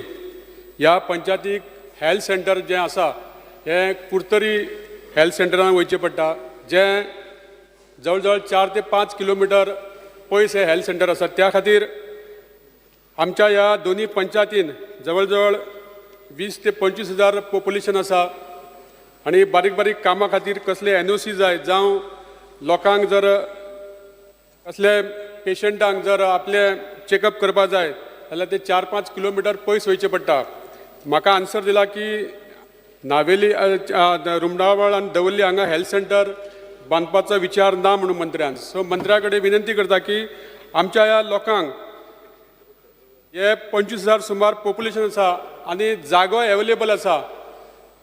ह्या पंचायतीक health centre जे आसा हे कुर्तरी हेल्थ सेंटरान वयचें पडटा जे जवळ जवळ 4 ते 5 किलोमीटर पयस हे हेल्थ सेंटर आसा त्या खातीर आमच्या ह्या दोन्ही पंचायतीन जवळ जवळ 20 ते 25 हजार पॉप्युलेशन आसा आणि बारीक बारीक कामां खातीर कसले NOC जाय जावं लोकांक जर कसले पेशंटांक जर आपले चेकअप करपा जाय जाल्यार ते 4-5 किलोमीटर पयस वयचें पडटा. म्हाका आन्सर दिला की नावेली रुमडावळ आणि दवर्ली हांगा हेल्थ सेंटर बांदपाचो विचार ना म्हणून मंत्र्यान. सो मंत्र्या कडेन विनंती करता की आमच्या ह्या लोकांक हे 25,000 सुमार पॉप्युलेशन आसा आनी जागो अवेलेबल आसा.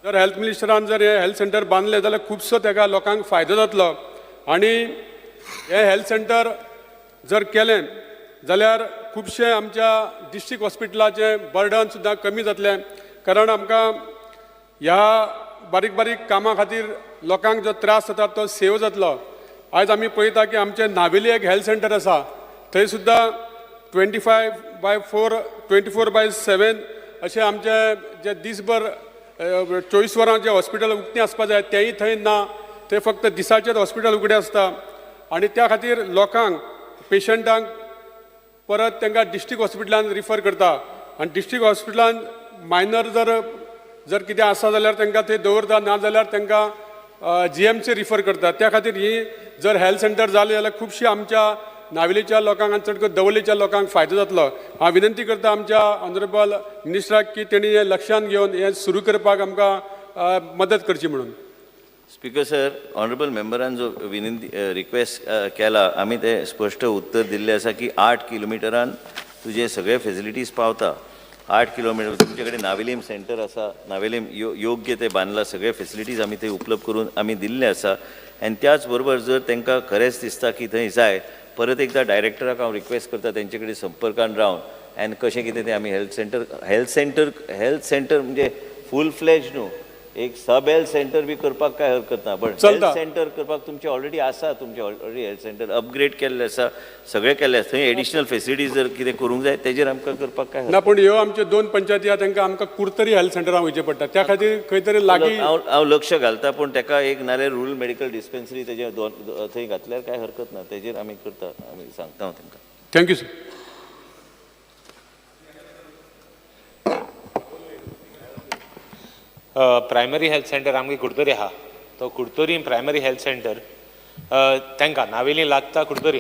जर हेल्थ मिनिस्टरान जर हे हेल्थ सेंटर बांदले जाल्यार खुबसो तेका लोकांक फायदो जातलो आनी हे हेल्थ सेंटर जर केलें जाल्यार खुबशे आमच्या डिस्ट्रिक्ट हॉस्पिटलाचें बर्डन सुद्दां कमी जातलें कारण आमकां ह्या बारीक बारीक कामां खातीर लोकांक जो त्रास जाता तो सेव जातलो. आयज आमी पळयता की आमचें नावेली एक हेल्थ सेंटर आसा थंय सुद्दां 24/7 अशें आमचें जे दिसभर 24 वरां जे हॉस्पिटल उक्तें आसपा जाय तेंय थंय ना. ते फक्त दिसाचेर हॉस्पिटल उगडें आसता आनी त्या खातीर लोकांक पेशंटांक परत तांकां डिस्ट्रिक्ट हॉस्पिटलान रिफर करता आनी डिस्ट्रिक्ट हॉस्पिटलान मायनर जर कितें आसा जाल्यार तांकां थंय दवरता ना जाल्यार तांकां GMC रिफर करता. त्या खातीर ही जर हेल्थ सेंटर जालें जाल्यार खुबशीं आमच्या नावेलीच्या लोकांक आनी चड करून दवर्लीच्या लोकांक फायदो जातलो. हांव विनंती करता आमच्या ऑनरेबल मिनिस्टराक की तेणी हें लक्षांत घेवन हें सुरू करपाक आमकां मदत करची म्हणून. स्पीकर सर, ऑनरेबल मेंबरान जो विनंती रिक्वेस्ट केला आमी ते स्पश्ट उत्तर दिल्लें आसा की 8 किलोमिटरान तुजे सगळे फेसिलिटीज पावता. 8 किलोमिटर तुमचे कडेन नावेलीम सेंटर आसा, नावेलीम योग्य ते बांदला, सगळे फेसिलिटीज आमी थंय उपलब्ध करून आमी दिल्ले आसा. आनी त्याच बरोबर जर तांकां खरेंच दिसता की थंय जाय परत एकदा डायरेक्टराक हांव रिक्वेस्ट करता तेंचे कडेन संपर्कान रावन आनी कशें कितें तें आमी हेल्थ सेंटर म्हणजे फूल फ्लेज न्हू एक सब हेल्थ सेंटर बी करपाक काय हरकत ना. बट हेल्थ सेंटर करपाक तुमचे ऑलरेडी आसा, तुमचे ऑलरेडी हेल्थ सेंटर अपग्रेड केल्ले आसा, सगळे केल्ले आसा. थंय एडिशनल फेसिलिटीज जर कितें करूंक जाय तेजेर आमकां करपाक काय ना. पूण ह्यो आमच्यो 2 पंचायती आहा तांकां आमकां कुर्तरी हेल्थ सेंटरान वयचें पडटा त्या खातीर खंय तरी लागीं हांव लक्ष घालता. पूण ताका एक नाल्यार रुरल मेडिकल डिस्पेन्सरी तेजे थंय घातल्यार काय हरकत ना. तेजेर आमी करता, आमी सांगता हांव तांकां. Thank you sir. Primary health centre आमगे कुडतोरी आहा तो कुडतोरी प्रायमरी हेल्थ सेंटर तांकां नावेली लागता कुडतोरी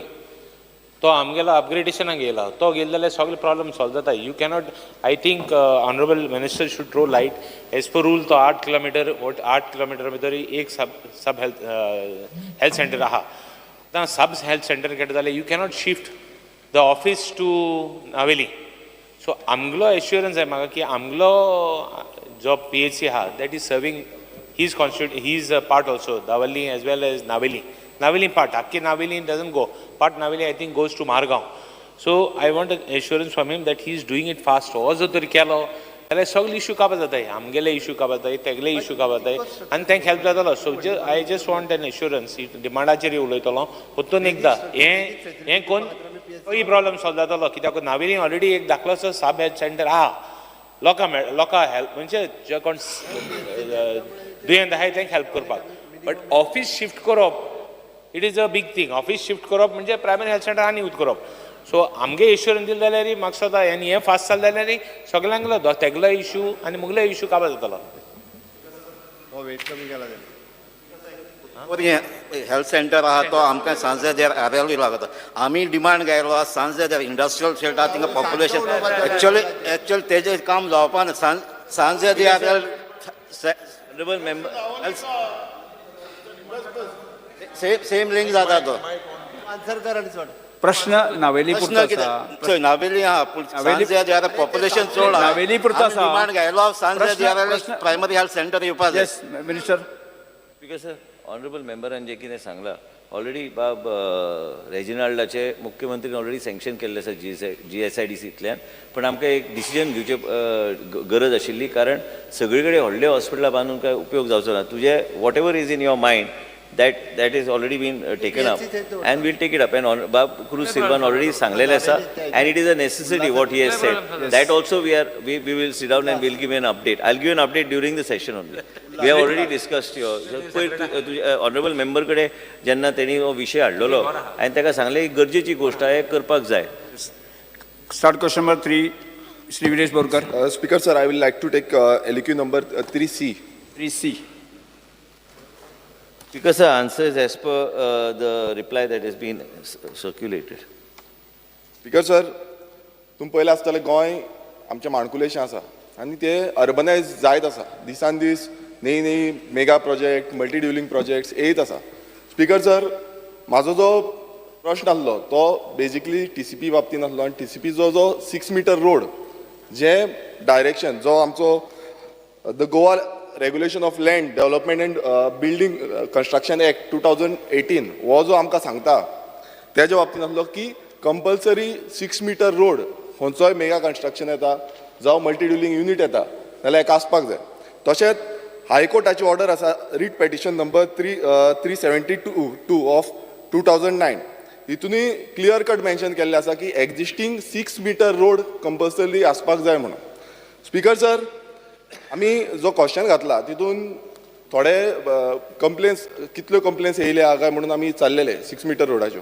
तो आमगेलो अपग्रेडेशनाक गेला तो गेलो जाल्यार सगळे प्रॉब्लम सॉल्व जाता. You cannot I think honourable minister should throw light as per rule तो 8 किलोमिटर भितर एक सब हेल्थ सेंटर आहा. आतां सब हेल्थ सेंटर केट जाल्यार you cannot shift the office to Navelim. So आमगलो एश्युरन्स आहे म्हाका की आमगलो जो PHC आहा that is serving his constitute his part also Davorlim as well as Navelim. Navelim part आख्खी Navelim doesn't go part Navelim I think goes to Margao. So I want assurance from him that he is doing it fast. हो जर तर केलो जाल्यार सगळे issue काबार जाताय. आमगेले इश्यू काबार जाताय तेगले इश्यू काबार जाताय आनी तांकां हेल्प जातालो. So I just want an assurance डिमांडाचेर उलयतलो परतून एकदां हें कोण ही प्रॉब्लम सॉल्व जातालो कित्याक नावेली ऑलरेडी एक धाकलोसो सब हेल्थ सेंटर आहा. लोकां हेल्प म्हणजे जे कोण दुयेंत आहाय तांकां हेल्प करपाक. बट ऑफिस शिफ्ट करप it is a big thing. Office shift करप म्हणजे प्रायमरी हेल्थ सेंटर आनी यूज करप. सो आमगे एश्युरन्स दिले जाल्यार म्हाका सोदा आनी हें फास्ट जालें जाल्यार सगळ्यांक तेगलो इश्यू आनी मुगलो इश्यू काबार जातालो. हेल्थ सेंटर आहा तो आमकां सांजे देर आरेलूय लागता. आमी डिमांड घायलो आहा सांजे देर इंडस्ट्रियल शेल्ट आहा थिंगा पॉप्युलेशन एक्चुअली तेजें काम जावपा ना. सांजे देर आरेल Honorable member, सेम लिंक जाता तो. प्रश्न नावेली प्रश्न पुरतो कितें आसा. चोय नावेली आहा पूण सांजे देर पॉप्युलेशन चड आहा. नावेली पुरतो आसा. डिमांड घायलो आहा सांजे देर प्रश्न प्रायमरी हेल्थ सेंटर येवपा जाय. Yes minister. Because sir honourable मेंबरान जे कितें सांगलां ऑलरेडी बाब रेजिनाल्डाचे मुख्यमंत्रीन ऑलरेडी सँक्शन केल्लें आसा GSIDCंतल्यान. पण आमकां एक डिसिजन घेवचे गरज आशिल्ली कारण सगळे कडेन व्हडले हॉस्पिटलां बांदून काय उपयोग जावचो ना. तुजे what ever is in your mind that is already been taken up and we'll take it up. And Bab Cruz Silvan already सांगलेले आसा and it is a necessity what he has said. That also we will sit down and we'll give an update. I'll give an update during the session only. We have already discussed your honorable member कडे जेन्ना तेणी हो विशय हाडलेलो आनी ताका सांगले ही गरजेची गोष्ट आहे करपाक जाय. Start question number 3 Shri Viresh Borkar. Speaker sir, I will like to take LQ number 3C. 3C. Because the answer is as per the reply that has been circulated. Speaker sir, तुम पयलें आसतलें गोंय आमचें माणकुलेशें आसा आनी तें अर्बनायज जायत आसा. दिसान दीस नई मेगा प्रोजेक्ट मल्टी ड्युलिंग प्रोजेक्ट्स येयत आसा. स्पीकर सर, म्हाजो जो प्रश्न आसलो तो बेजिकली TCP बाबतींत आसलो आनी TCP जो 6 मीटर रोड जे डायरेक्शन जो आमचो the Goa regulation of land development end building construction act 2018 हो जो आमकां सांगता तेज्या बाबतींत आसलो की कंपल्सरी 6 मीटर रोड खंयचोय मेगा कंस्ट्रक्शन येता जावं मल्टी ड्युलिंग युनीट येता जाल्यार हेका आसपाक जाय. तशेंच हायकोर्टाची ऑर्डर आसा रीट पेटिशन नंबर 372 ऑफ 2009. हितूनय क्लियर कट मेन्शन केल्लें आसा की एक्झिस्टींग 6 मीटर रोड कंपल्सरी आसपाक जाय म्हणून. स्पीकर सर, आमी जो क्वेश्चन घातला तितून थोडे कंप्लेन्स कितल्यो कंप्लेन्स येयल्या काय म्हणून आमी चाललेले 6 मीटर रोडाच्यो.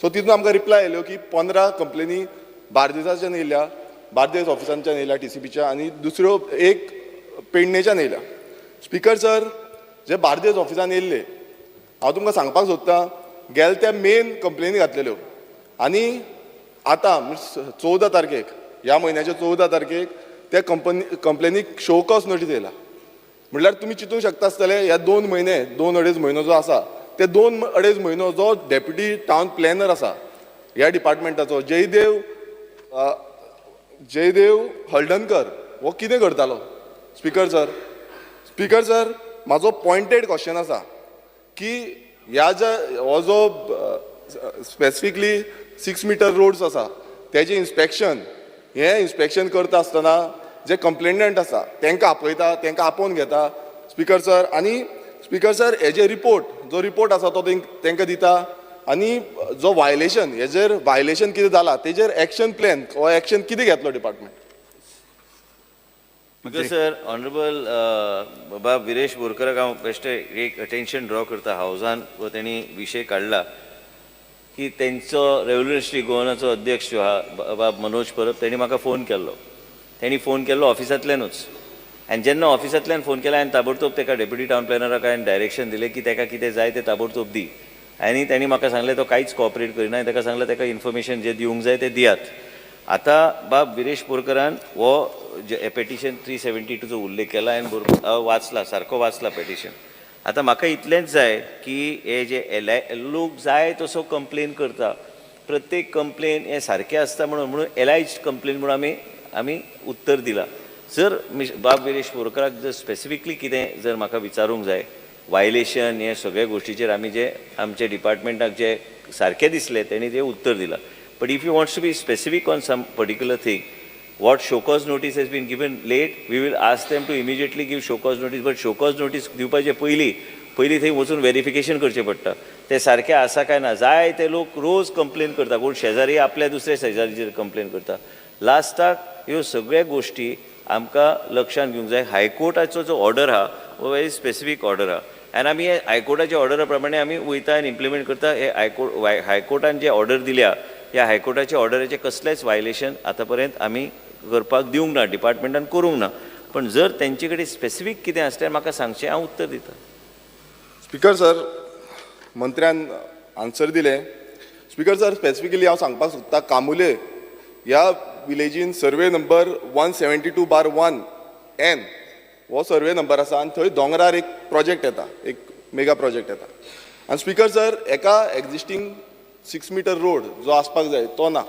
सो तितून आमकां रिप्लाय येयल्यो की 15 कंप्लेनी बार्देजाच्यान येयल्या, बार्देज ऑफिसांच्यान येयल्या TCPच्या आनी दुसऱ्यो एक पेडणेच्यान येयल्या. स्पीकर सर, जे बार्देज ऑफिसान येयल्ले हांव तुमकां सांगपाक सोदतां गेल त्या मेन कंप्लेनी घातलेल्यो आनी आतां 14 तारखेक ह्या म्हयन्याच्या 14 तारखेक त्या कंप्लेनीक शो कॉज नोटीस येयला. म्हटल्यार तुमी चिंतूंक शकता आसतले ह्या 2-2.5 म्हयनो जो आसा ते 2-2.5 म्हयनो जो डेप्युटी टावन प्लॅनर आसा ह्या डिपार्टमेंटाचो जयदेव हळदणकर हो कितें करतालो. स्पीकर सर, म्हाजो पॉयंटेड क्वेश्चन आसा की ह्या हो जो स्पेसिफिकली 6 मीटर रोड्स आसा तेजें इन्स्पेक्शन करता आसतना जे कंप्लेनंट आसा तांकां आपयता, तांकां आपोवन घेता. स्पीकर सर, आनी स्पीकर सर हेजे जो रिपोर्ट आसा तो तांकां दिता आनी जो हेजेर वायलेशन कितें जालां तेजेर एक्शन प्लॅन हो एक्शन कितें घेतलो डिपार्टमेंट. बिकॉज सर ऑनरेबल बाबा विरेश बोरकराक हांव बेश्टे एक अटेन्शन ड्रॉ करता हावजान व तेणी विशय काडला की तेंचो रेव्होल्युशनरी गोवनाचो अध्यक्ष जो आहा बाब मनोज परब तेणी म्हाका फोन केल्लो ऑफिसांतल्यानूच. आनी जेन्ना ऑफिसांतल्यान फोन केला हांवें ताबडतोब ताका डेप्युटी टावन प्लॅनराक हांवें डायरेक्शन दिलें की ताका कितें जाय तें ताबडतोब दी. आनी ताणी म्हाका सांगलें तो कांयच कॉपरेट करिना. ताका सांगलें ताका इन्फॉर्मेशन जें दिवंक जाय तें दियात. आतां बाब विरेश बोरकरान हो पेटिशन 372 जो उल्लेख केला हांवें सारको वाचला पेटिशन. आतां म्हाका इतलेंच जाय की हे जे लोक जाय तसो कंप्लेन करता, प्रत्येक कंप्लेन हे सारकें आसता म्हणून एलायज्ड कंप्लेन म्हणून आमी उत्तर दिलां. जर बाब विरेश बोरकाराक जर स्पेसिफिकली कितें जर म्हाका विचारूंक जाय, वायलेशन हे सगळे गोश्टीचेर आमी जे आमचे डिपार्टमेंटाक जे सारकें दिसलें तेणी तें उत्तर दिलां. But if you wants to be specific on some particular thing, what show cause notice has been given late, we will ask them to immediately give show cause notice, but show cause notice दिवपाचे पयलीं थंय वचून verification करचें पडटा ते सारकें आसा काय ना. जाय ते लोक रोज कंप्लेन करता, कोण शेजारी आपल्या दुसऱ्या शेजारीचेर कंप्लेन करता. लास्टाक ह्यो सगळ्यो गोश्टी आमकां लक्षांत घेवंक जाय. हायकोर्टाचो जो ऑर्डर आहा हो व्हेरी स्पेसिफीक ऑर्डर आहा, आनी आमी हे हायकोर्टाच्या ऑर्डरा प्रमाणे आमी वयता आनी इम्प्लिमेंट करता. हे हायकोर्टान जे ऑर्डर दिल्या ह्या हायकोर्टाच्या ऑर्डराचें कसलेंच वायलेशन आतां पर्यंत आमी करपाक दिवंक ना, डिपार्टमेंटान करूंक ना. पण जर तेंचे कडेन स्पेसिफीक कितें आसल्यार म्हाका सांगचें, हांव उत्तर दितां. स्पीकर सर, मंत्र्यान आन्सर दिलें. स्पीकर सर, स्पेसिफिकली हांव सांगपाक सोदतां, कामुले ह्या विलेजीन सर्वे नंबर 172/1 हो सर्वे नंबर आसा आनी थंय दोंगरार एक प्रोजेक्ट येता, एक मेगा प्रोजेक्ट येता. आनी स्पीकर सर, एका एक्जिस्टींग 6 मीटर रोड जो आसपाक जाय तो ना.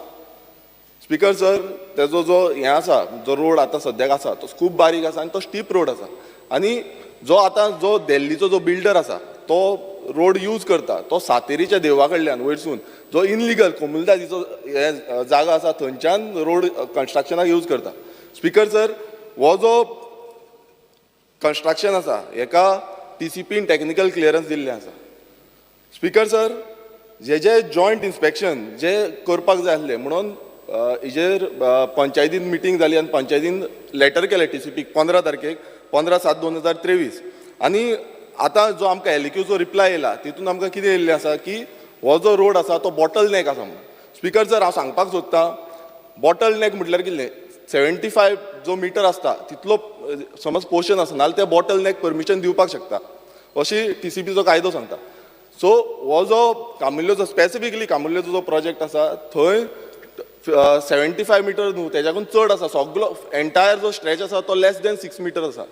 स्पीकर सर, तेजो जो हें आसा, जो रोड आतां सद्याक आसा तो खूब बारीक आसा आनी तो स्टीप रोड आसा. आनी जो दिल्लीचो जो बिल्डर आसा तो रोड यूज करता, तो सातेरीच्या देवळा कडल्यान वयरसून जो इनलिगल कोमुलदादीचो हे जागा आसा थंयच्यान रोड कन्स्ट्रक्शनाक यूज करता. स्पीकर सर, हो जो कन्स्ट्रक्शन आसा हेका TCPन टॅक्निकल क्लियरन्स दिल्लें आसा. स्पीकर सर, जे जॉयंट इन्स्पेक्शन जे करपाक जाय आसलें म्हणून हेजेर पंचायतीन मिटींग जाली आनी पंचायतीन लेटर केलें TCPक 15 तारखेक 15/7/2023. आनी आतां जो आमकां LEQचो रिप्लाय येयला तितून आमकां कितें येयल्लें आसा की हो जो रोड आसा तो बॉटल नॅक आसा म्हणून. स्पीकर सर, हांव सांगपाक सोदतां, बॉटल नॅक म्हटल्यार कितलें 75 जो मिटर आसता तितलो समज पोर्शन आसा नाल्यार ते बॉटल नॅक परमिशन दिवपाक शकता अशी TCPचो कायदो सांगता. सो हो जो कामुल्योचो स्पेसिफिकली कामुल्योचो जो प्रोजेक्ट आसा थंय 75 मिटर न्हू तेज्याकून चड आसा. सगळो एंटायर जो स्ट्रेच आसा तो लेस दॅन 6 मिटर आसा.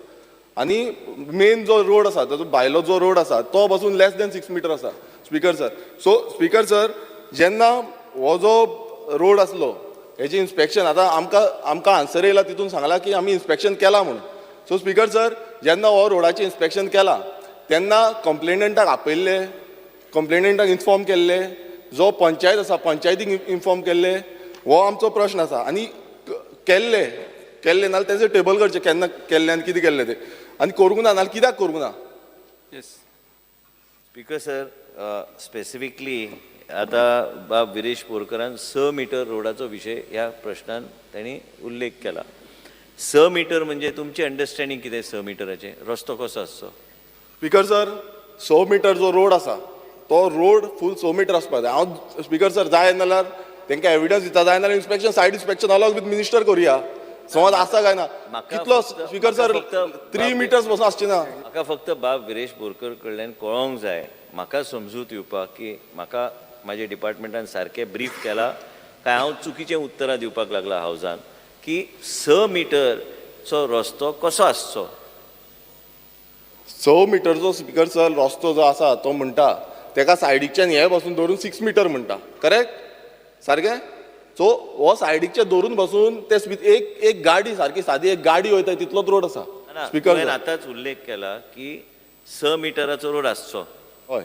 आनी मेन जो रोड आसा ताजो भायलो जो रोड आसा तो पासून लेस दॅन 6 मिटर आसा. Speaker sir, so speaker sir, जेन्ना हो जो रोड आसलो हेजें इन्स्पेक्शन आतां आमकां आन्सर येयला तितून सांगलां की आमी इन्स्पेक्शन केलां म्हणून. सो स्पीकर सर, जेन्ना हो रोडाचें इन्स्पेक्शन केलां तेन्ना कंप्लेनंटाक आपयल्ले, कंप्लेनंटाक इन्फॉर्म केल्ले, जो पंचायत आसा पंचायतीक इन्फॉर्म केल्ले, हो आमचो प्रश्न आसा. आनी केल्ले नाल्यार तेजें टेबल करचें केन्ना केल्लें आनी कितें केल्लें तें, आनी करूंक ना नाल्यार कित्याक करूंक ना. येस स्पीकर सर, स्पेसिफिकली आतां बाब विरेश बोरकरान 6 मिटर रोडाचो विशय ह्या प्रश्नान तांणी उल्लेख केला. 6 मिटर म्हणजे तुमचें अंडरस्टँडींग कितें 6 मिटराचें? रस्तो कसो आसचो? स्पीकर सर, 6 मिटर जो रोड आसा तो रोड फूल 6 मिटर आसपाक जाय. हांव स्पीकर सर जाय नाल्यार तांकां एविडन्स दिता, जाय नाल्यार inspection said inspection along with minister करुया, समज आसा काय ना. कितलो स्पीकर सर 3 मिटर्स पासून आसची ना. म्हाका फक्त बाब विरेश बोरकर कडल्यान कळोंक जाय, म्हाका समजूत येवपाक की म्हाका म्हाज्या डिपार्टमेंटान सारकें ब्रीफ केला काय हांव चुकीचें उतरां दिवपाक लागला हावजान, की 6 मिटरचो रस्तो कसो आसचो? 6 मिटरचो स्पीकर सर रस्तो जो आसा तो म्हणटा तेका सायडीच्यान हे पासून धरून 6 मिटर म्हणटा, करेक्ट? सारकें? सो हो सायडीकचे धरून बसून ते एक गाडी सारकी सादी एक गाडी वयता तितलोच रोड आसा. स्पीकर सर, आतांच उल्लेख केला की 6 मिटराचो रोड आसचो. हय,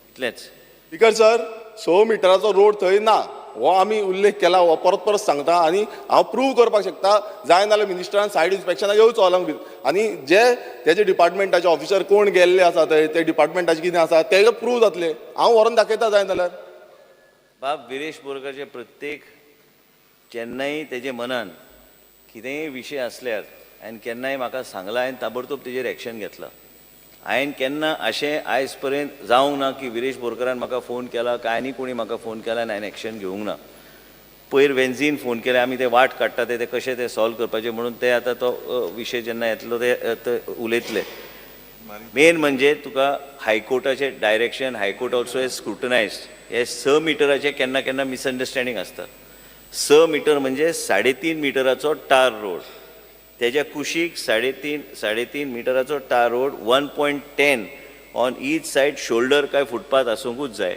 इतलेंच. स्पीकर सर, 6 मिटराचो रोड थंय ना हो आमी उल्लेख केला, हो परत सांगता आनी हांव प्रूव करपाक शकता. जाय नाल्यार मिनिस्टरान सायड इन्स्पेक्शनाक येवचो अलॉंग विथ, आनी जे तेजे डिपार्टमेंटाचे ऑफिसर कोण गेल्ले आसा थंय ते डिपार्टमेंटाचे कितें आसा ते प्रूव जातले. हांव व्हरून दाखयता जाय जाल्यार. बाब विरेश बोरकरचे प्रत्येक केन्नाय तेजे मनान कितेंय विशय आसल्यार हांवें केन्नाय म्हाका सांगला, हांवें ताबडतोब तेजेर एक्शन घेतला. हांवें केन्ना अशें आयज पर्यंत जावंक ना की विरेश बोरकरान म्हाका फोन केला काय आनी कोणी म्हाका फोन केला आनी हांवें एक्शन घेवंक ना. पयर वेन्झीन फोन केले, आमी ते वाट काडटा ते कशें ते सॉल्व करपाचें म्हणून ते आतां तो विशय जेन्ना येतलो ते उलयतले. मेन म्हणजे तुका हायकोर्टाचे डायरेक्शन, हायकोर्ट ऑल्सो हेज स्क्रुटनायज्ड हे 6 मिटराचे केन्ना मिसअंडरस्टँडींग आसता. 6 मिटर म्हणजे 3.5 मिटराचो टार रोड, तेज्या कुशीक 3.5 मिटराचो टार road 1.10 on each said shoulder काय फुटपाथ आसूंकूच जाय.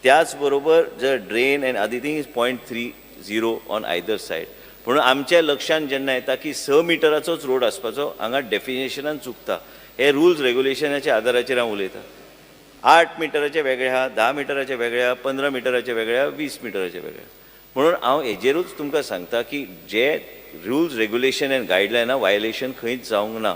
त्याच बरोबर जर drain end other thing is 0.30 on either said. म्हणून आमच्या लक्षांत जेन्ना येता की 6 मिटराचोच रोड आसपाचो, हांगा डेफिनेशनान चुकता. हे रुल्स रेग्युलेशनाच्या आदाराचेर हांव उलयतां. 8 मिटराचे वेगळे आहा, 10 मिटराचे वेगळे आहा, 15 मिटराचे वेगळे आहा, 20 मिटराचे वेगळे आहा. म्हणून हांव हेजेरूच तुमकां सांगता की जे रुल्स रेग्युलेशन एंड गायडलायना वायलेशन खंयच जावंक ना.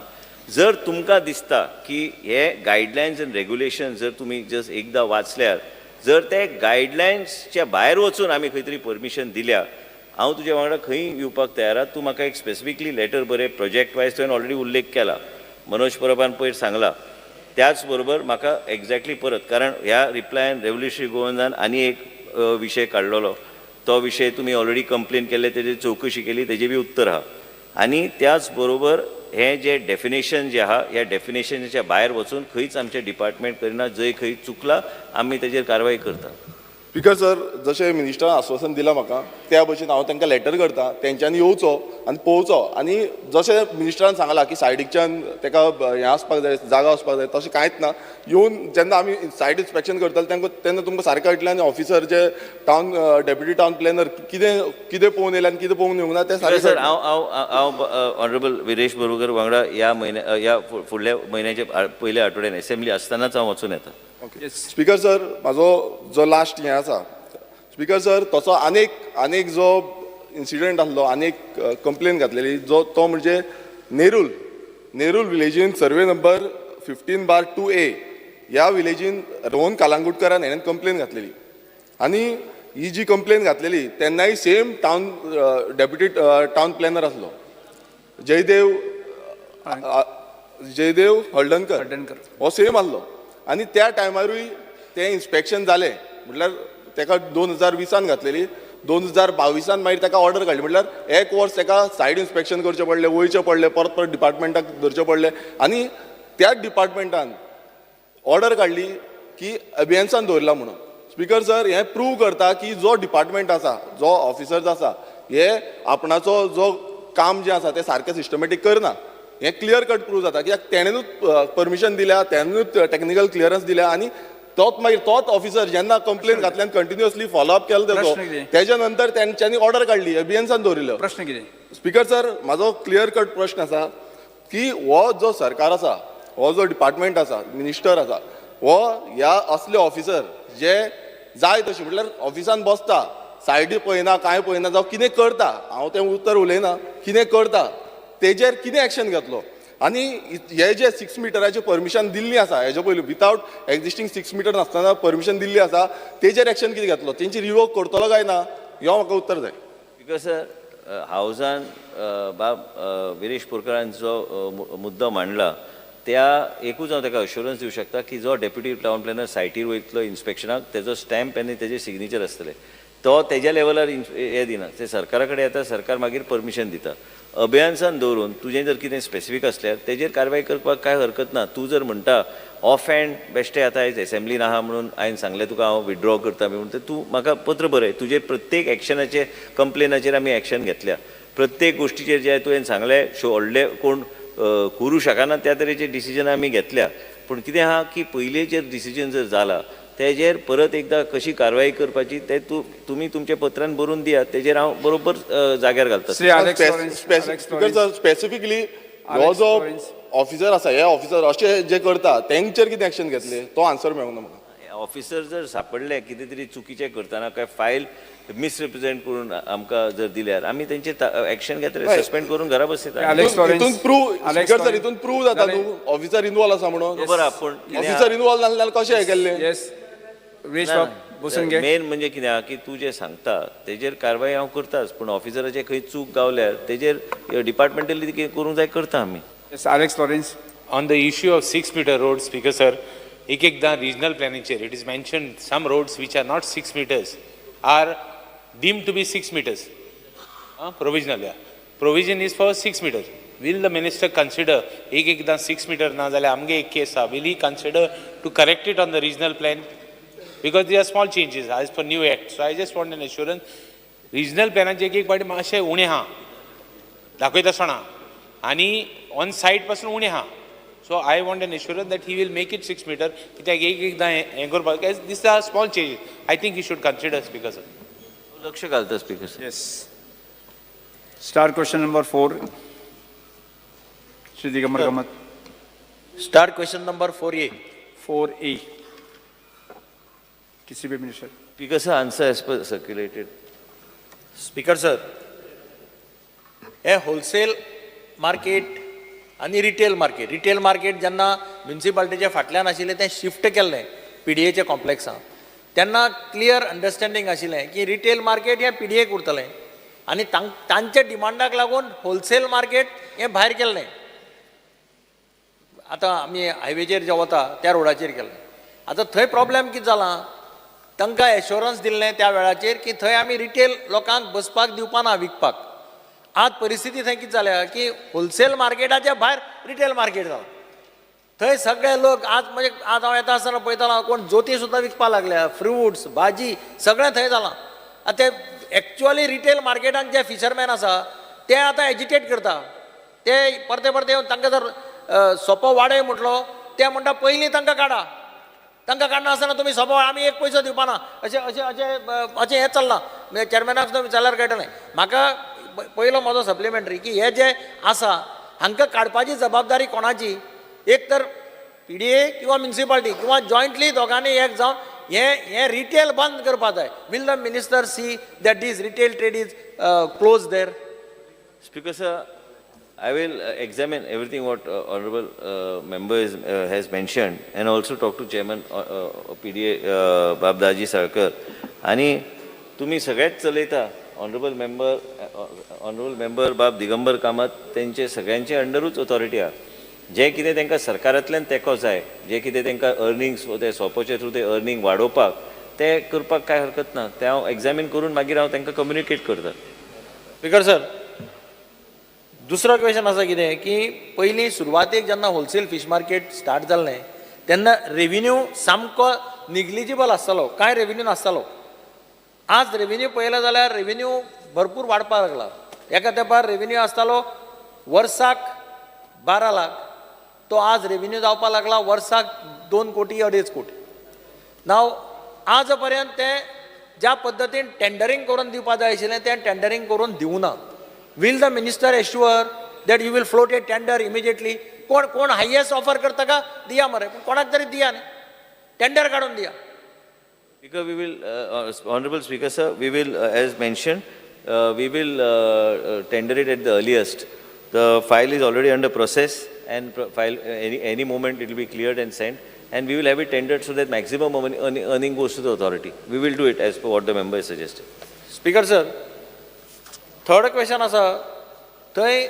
जर तुमकां दिसता की हे गायडलायन्स एंड रेग्युलेशन जर तुमी जस्ट एकदां वाचल्यार, जर ते गायडलायन्सच्या भायर वचून आमी खंय तरी परमिशन दिल्या, हांव तुज्या वांगडा खंय येवपाक तयार आहा. तूं म्हाका एक स्पेसिफिकली लेटर बरें, प्रोजेक्ट वायज तुवें ऑलरेडी उल्लेख केला, मनोज परबान पयर सांगला. त्याच बरोबर म्हाका एक्झॅक्टली परत, कारण ह्या रिप्लायन रेव्होल्युशनरी गोवन्सान आनी एक विशय काडलेलो, तो विशय तुमी ऑलरेडी कंप्लेन केल्ले, तेजी चवकशी केली, तेजें बी उत्तर आहा. आनी त्याच बरोबर हे जे डेफिनेशन जे आहा, ह्या डेफिनेशनाच्या भायर वचून खंयच आमचें डिपार्टमेंट करिना. जंय खंय चुकला आमी तेजेर कारवाय करता. स्पिकर सर, जशें मिनिस्टरान आश्वासन दिलां म्हाका, त्या भशेन हांव तांकां लेटर करतां, तेंच्यांनी येवचो आनी पळोवचो. आनी जशें मिनिस्टरान सांगलां की सायडीच्यान ताका हें आसपाक जाय, जागा आसपाक जाय, तशें कांयच ना. येवन जेन्ना आमी सायड इन्स्पेक्शन करताले तेन्ना तुमकां सारकें कळटलें. आनी ऑफिसर जे टावन डेप्युटी टावन प्लॅनर कितें पळोवन येयलें आनी कितें पळोवन येवंक ना तें सारकें. सर, हांव ऑनरेबल विरेश बोरकर वांगडा ह्या फुडल्या म्हयन्याच्या पयल्या आठवड्यान असेंब्ली आसतनाच हांव वचून येता. स्पिकर सर, म्हाजो जो लास्ट हें आसा, स्पिकर सर, तसो आनेक जो इन्सिडंट आसलो, आनेक कंप्लेन घातलेली, तो म्हणजे नेरूल विलेजीन सर्वे नंबर 15/2A ह्या विलेजीन रोहन कालांगुटकरान हेणें कंप्लेन घातलेली. आनी ही जी कंप्लेन घातलेली तेन्नाय सेम डेप्युटी टावन प्लॅनर आसलो, जयदेव हळदणकर हो सेम आसलो. आनी त्या टायमारूय तें इन्स्पेक्शन जालें, म्हटल्यार ताका 2020 घातलेली, 2022 मागीर ताका ऑर्डर काडली. म्हटल्यार 1 वर्स ताका सायड इन्स्पेक्शन करचें पडलें, वयचें पडलें, परत डिपार्टमेंटाक धरचें पडलें. आनी त्याच डिपार्टमेंटान ऑर्डर काडली की अबियन्सान दवरला म्हणून. स्पिकर सर, हें प्रूव करता की जो डिपार्टमेंट आसा, जो ऑफिसर्स आसा, हे आपणाचो जो काम जें आसा तें सारकें सिस्टमॅटीक करना. हें क्लियर कट प्रूव जाता कित्याक तेणेनूच परमिशन दिल्या, तेणेनूच टेक्निकल क्लियरन्स दिल्या. आनी तोच ऑफिसर जेन्ना कंप्लेन घातल्यान कंटिन्युअसली फॉलोअप केलो तेच्या नंतर तेंच्यांनी ऑर्डर काडली, अबियन्सान दवरिल्लो. प्रश्न कितें? स्पिकर सर, म्हाजो क्लियर कट प्रश्न आसा की हो जो सरकार आसा, हो जो डिपार्टमेंट आसा, मिनिस्टर आसा, हो ह्या असले ऑफिसर जे जाय तशें, म्हटल्यार ऑफिसान बसता, सायडी पळयना, कांय पळयना, जावं कितें करता, हांव तें उत्तर उलयना, कितें करता तेजेर कितें एक्शन घेतलो. आनी हे जे 6 मिटराची परमिशन दिल्ली आसा, हेजे पयलीं विथआउट एक्झिस्टींग 6 मिटर नासतना परमिशन दिल्ली आसा, तेजेर एक्शन कितें घेतलो, तेंची रिवोक करतलो काय ना, ह्यो म्हाका उत्तर जाय. बिकॉज सर, हावजान विरेश बोरकरान जो मुद्दो मांडला, त्या एकूच हांव ताका अश्युरन्स दिवंक शकता की जो डेप्युटी टावन प्लॅनर सायटीर वयतलो इन्स्पेक्शनाक, तेजो स्टॅम्प आनी तेजे सिग्नेचर आसतले, तो तेज्या लेवलार हें दिना, ते सरकारा कडेन येता, सरकार मागीर परमिशन दिता. अभियानसान दवरून तुजें जर कितें स्पेसिफीक असल्यार तेजेर कारवाय करपाक कांय हरकत ना. तूं जर म्हणटा ऑफ हँड बेश्टे आतां आयज एसेंब्लीन आहा म्हणून हांवें सांगलें तुका हांव विथड्रॉ करता बी म्हणून, तूं म्हाका पत्र बरय, तुजे प्रत्येक एक्शनाचे कंप्लेनाचेर आमी एक्शन घेतल्या, प्रत्येक गोश्टीचेर जे तुवें सांगलें व्हडले कोण करूं शकना त्या तरेचे डिसिजन आमी घेतल्या. पूण कितें आहा की पयलीं जर डिसिजन जर जाला तेजेर परत एकदां कशी कारवाई करपाची ते तुमी तुमच्या पत्रान बरोवन दियात, तेजेर हांव बरोबर जाग्यार घालता. स्पेसिफिकली हो जो ऑफिसर आसा, हे ऑफिसर अशें जे करता तेंचेर कितें एक्शन घेतले, तो आन्सर मेळूंक ना म्हाका. ऑफिसर जर सापडले कितें तरी चुकीचें करतना, काय फायल मिसरिप्रेझेंट करून आमकां जर दिल्यार आमी तेंचेर एक्शन घेतले, सस्पेंड करून घरा बसयता. हितून प्रूव जाता न्हू ऑफिसर इन्वॉल्व आसा म्हणून. पूण ऑफिसर इन्वॉल्व नासल्यार कशें हें केल्लें? मेन म्हणजे कितें आहा की तूं जे सांगता तेजेर कारवाय हांव करताच, पूण ऑफिसराचे खंय चूक गावल्यार तेजेर डिपार्टमेंटली कितें करूंक जाय करता आमी. Alex Lawrence. On the issue of 6 meter roads, Speaker sir, ekda regional planning chair, it is mentioned some roads which are not 6 meters are deemed to be 6 meters. Provisional, yeah. Provision is for 6 meters. Will the minister consider ekda 6 meter na jale amge ek case will he consider to correct it on the regional plan? Because there are small changes as per new act. So I just want an assurance. Regional plan जे एक पाटी मातशे उणे हा दाखयता आसतना आनी on said पासून उणे हा, so I want an assurance that he will make it 6 metre कित्याक एकदां हें करपाक this are small changes I think he should consider speaker sir लक्ष घालता speaker sir. Yes. Start question number 4. Shri Digambar Kamath. Start question number 4A. 4A. Discipline Minister. Speaker sir, answer as per circulated. Speaker sir, हे wholesale market आणि retail market जेन्ना म्युनिसिपालिटीचे फाटल्यान आशिल्लें तें shift केल्लें PDAच्या कॉम्प्लेक्सांत तेन्ना क्लियर अंडरस्टँडींग आशिल्लें की रिटेल मार्केट हें PDAक उरतलें आनी तांच्या डिमांडाक लागून होलसेल मार्केट हें भायर केल्लें. आतां आमी हायवेचेर जे वता त्या रोडाचेर केल्लें. आतां थंय प्रॉब्लेम कितें जाला, तांकां एश्युरन्स दिल्लें त्या वेळाचेर की थंय आमी रिटेल लोकांक बसपाक दिवपाना विकपाक. आज परिस्थिती थंय कितें जाल्या की होलसेल मार्केटाच्या भायर रिटेल मार्केट जाला. थंय सगळे लोक आज म्हणजे आज हांव येता आसतना पळयतालो कोण जोती सुद्दां विकपाक लागल्या, फ्रुट्स भाजी सगळें थंय जालां. आतां ते एक्चुअली रिटेल मार्केटान जे फिशरमॅन आसा ते आतां एजिटेट करता. ते परते येवन तांकां जर सोपो वाडय म्हटलो ते म्हणटा पयलीं तांकां काडा, तांकां काडना आसतना तुमी सोपो आमी एक पयसो दिवपाना अशें अशें अशें अशें हें चल्लां. म्हणजे चॅरमॅनाक सुद्दां विचारल्यार कळटलें. म्हाका पयलो म्हजो सप्लिमेंटरी की हे जे आसा हांकां काडपाची जबाबदारी कोणाची, एक तर PDA किंवा म्युनिसिपालिटी किंवा जॉयंटली दोगांनी एक जावन हे रिटेल बंद करपा जाय. Will the minister see that this retail trade is close there? Speaker sir, I will examine everything what honorable member has mentioned and also talk to chairman PDA Babdaji Sarkar. आणि तुम्ही सगळ्यात चलयता honourable member बाब दिगंबर कामत त्यांचे सगळ्यांचे अंडरूच authority आहा. जे कितें तांकां सरकारांतल्यान तेंको जाय, जे कितें तांकां अर्निंग्स ते सोपोचे थ्रू ते अर्निंग वाडोवपाक ते करपाक काय हरकत ना. ते हांव एग्जामीन करून मागीर हांव तांकां कम्युनिकेट करता. स्पीकर सर, दुसरो क्वेश्चन आसा कितें की पयलीं सुरवातेक जेन्ना होलसेल फीश मार्केट स्टार्ट जाल्लें तेन्ना रेव्हेन्यू सामको निग्लिजिबल आसतालो, कांय रेव्हेन्यू नासतालो. आज रेव्हेन्यू पळयलो जाल्यार रेव्हेन्यू भरपूर वाडपाक लागला. एका तेंपार रेव्हेन्यू आसतालो वर्साक 12 लाख, तो आज रेव्हेन्यू जावपाक लागला वर्साक 2 कोटी 2.5 कोटी. नाव आज पर्यंत ते ज्या पद्दतीन टेंडरींग करून दिवपा जाय आशिल्लें तें टेंडरींग करून दिवना. Will the minister assure that you will float a tender immediately? कोण हायेस्ट ऑफर करता का दिया मरे, पूण कोणाक तरी दिया न्ही, टेंडर काडून दिया. Speaker, we will, Honorable Speaker sir, we will, as mentioned, we will tender it at the earliest. The file is already under process and any moment it will be cleared and sent, and we will have it tendered so that maximum earning goes to the authority. We will do it as per what the member has suggested. Speaker sir, third question आसा, थंय